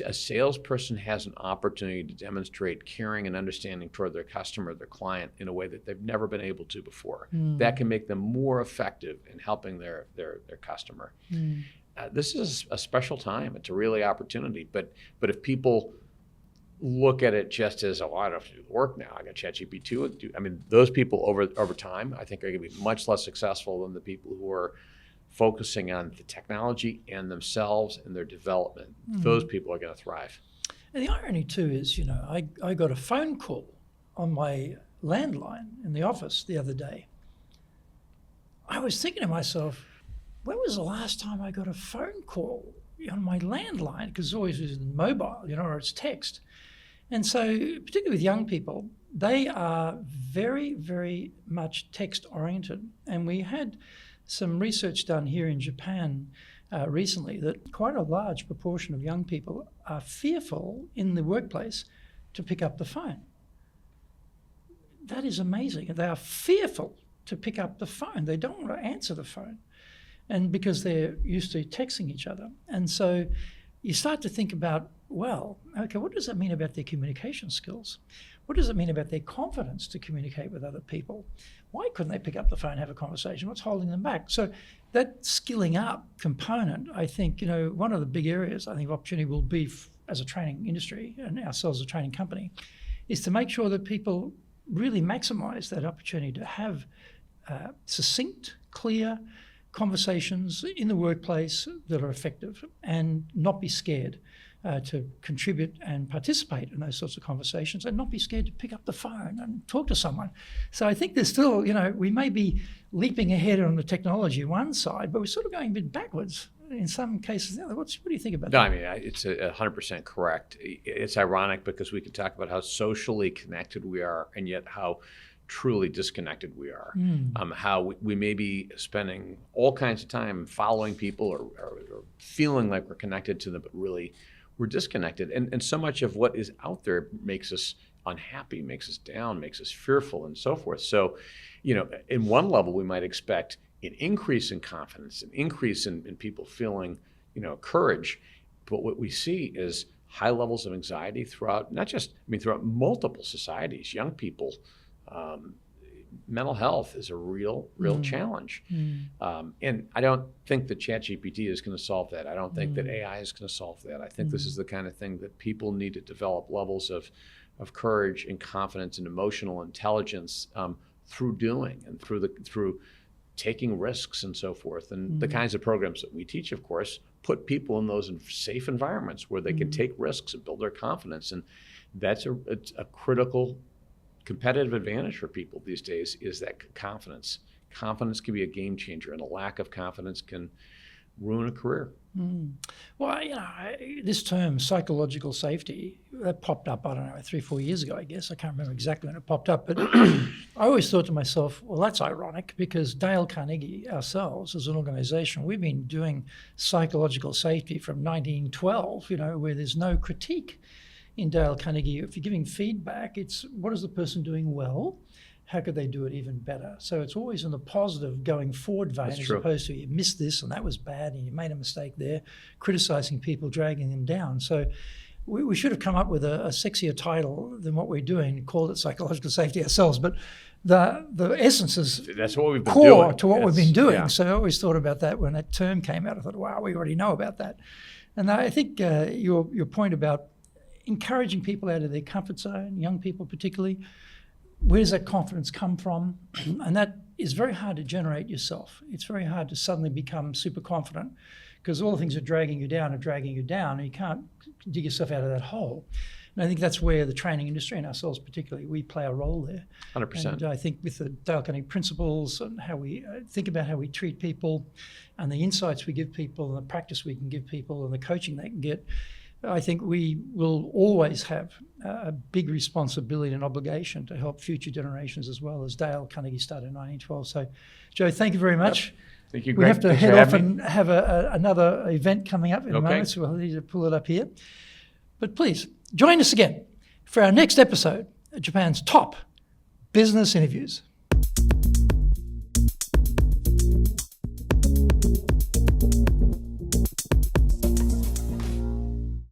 Speaker 2: a salesperson has an opportunity to demonstrate caring and understanding toward their customer, their client, in a way that they've never been able to before. That can make them more effective in helping their customer. This is a special time. It's a really opportunity. But if people look at it just as, I don't have to do the work now, I got ChatGPT. I mean, those people over time, I think, are going to be much less successful than the people who are focusing on the technology and themselves and their development. Those people are going to thrive.
Speaker 1: And the irony too is, I got a phone call on my landline in the office the other day. I was thinking to myself, when was the last time I got a phone call on my landline? Because it's always mobile, or it's text. And so, particularly with young people, they are very, very much text-oriented. And we had some research done here in Japan recently that quite a large proportion of young people are fearful in the workplace to pick up the phone. That is amazing. They are fearful to pick up the phone. They don't want to answer the phone, and because they're used to texting each other. And so you start to think about, well, okay, what does that mean about their communication skills? What does it mean about their confidence to communicate with other people? Why couldn't they pick up the phone and have a conversation? What's holding them back? So that skilling up component, I think, one of the big areas I think of opportunity will be as a training industry and ourselves as a training company, is to make sure that people really maximize that opportunity to have succinct, clear conversations in the workplace that are effective and not be scared to contribute and participate in those sorts of conversations, and not be scared to pick up the phone and talk to someone. So I think there's still, we may be leaping ahead on the technology one side, but we're sort of going a bit backwards in some cases. What do you think about that?
Speaker 2: No, I mean, it's 100% correct. It's ironic because we can talk about how socially connected we are and yet how truly disconnected we are. How we may be spending all kinds of time following people or feeling like we're connected to them, but really we're disconnected. And so much of what is out there makes us unhappy, makes us down, makes us fearful, and so forth. So, in one level, we might expect an increase in confidence, an increase in people feeling, courage. But what we see is high levels of anxiety throughout, throughout multiple societies. Young people, mental health is a real challenge. And I don't think that ChatGPT is going to solve that. I don't think that AI is going to solve that. I think this is the kind of thing that people need to develop levels of of courage and confidence and emotional intelligence through doing and through taking risks and so forth. And the kinds of programs that we teach, of course, put people in those safe environments where they can take risks and build their confidence. And that's a critical competitive advantage for people these days, is that confidence. Confidence can be a game changer, and a lack of confidence can ruin a career.
Speaker 1: Well, this term psychological safety, that popped up, I don't know, 3 or 4 years ago, I guess. I can't remember exactly when it popped up, but I always thought to myself, well, that's ironic, because Dale Carnegie, ourselves as an organization, we've been doing psychological safety from 1912, where there's no critique in Dale Carnegie. If you're giving feedback, it's what is the person doing well? How could they do it even better? So it's always in the positive going forward vein, as opposed to you missed this and that was bad and you made a mistake there, criticizing people, dragging them down. So we should have come up with a sexier title than what we're doing, called it psychological safety ourselves. But the essence is
Speaker 2: that's what we've been
Speaker 1: core
Speaker 2: doing.
Speaker 1: to what we've been doing.
Speaker 2: Yeah.
Speaker 1: So I always thought about that when that term came out. I thought, wow, we already know about that. And I think your point about encouraging people out of their comfort zone, young people particularly, where does that confidence come from? And that is very hard to generate yourself. It's very hard to suddenly become super confident, because all the things that are dragging you down, and you can't dig yourself out of that hole. And I think that's where the training industry, and ourselves particularly, we play a role there.
Speaker 2: 100%.
Speaker 1: And I think with the Dale Carnegie principles and how we think about how we treat people and the insights we give people and the practice we can give people and the coaching they can get, I think we will always have a big responsibility and obligation to help future generations, as well as Dale Carnegie started in 1912. So, Joe, thank you very much.
Speaker 2: Yep. Thank you,
Speaker 1: We
Speaker 2: Greg.
Speaker 1: have to
Speaker 2: Thanks
Speaker 1: head
Speaker 2: for
Speaker 1: off
Speaker 2: having me.
Speaker 1: and have another event coming up in a
Speaker 2: Okay.
Speaker 1: moment, so we'll need to pull it up here. But please, join us again for our next episode of Japan's top business interviews.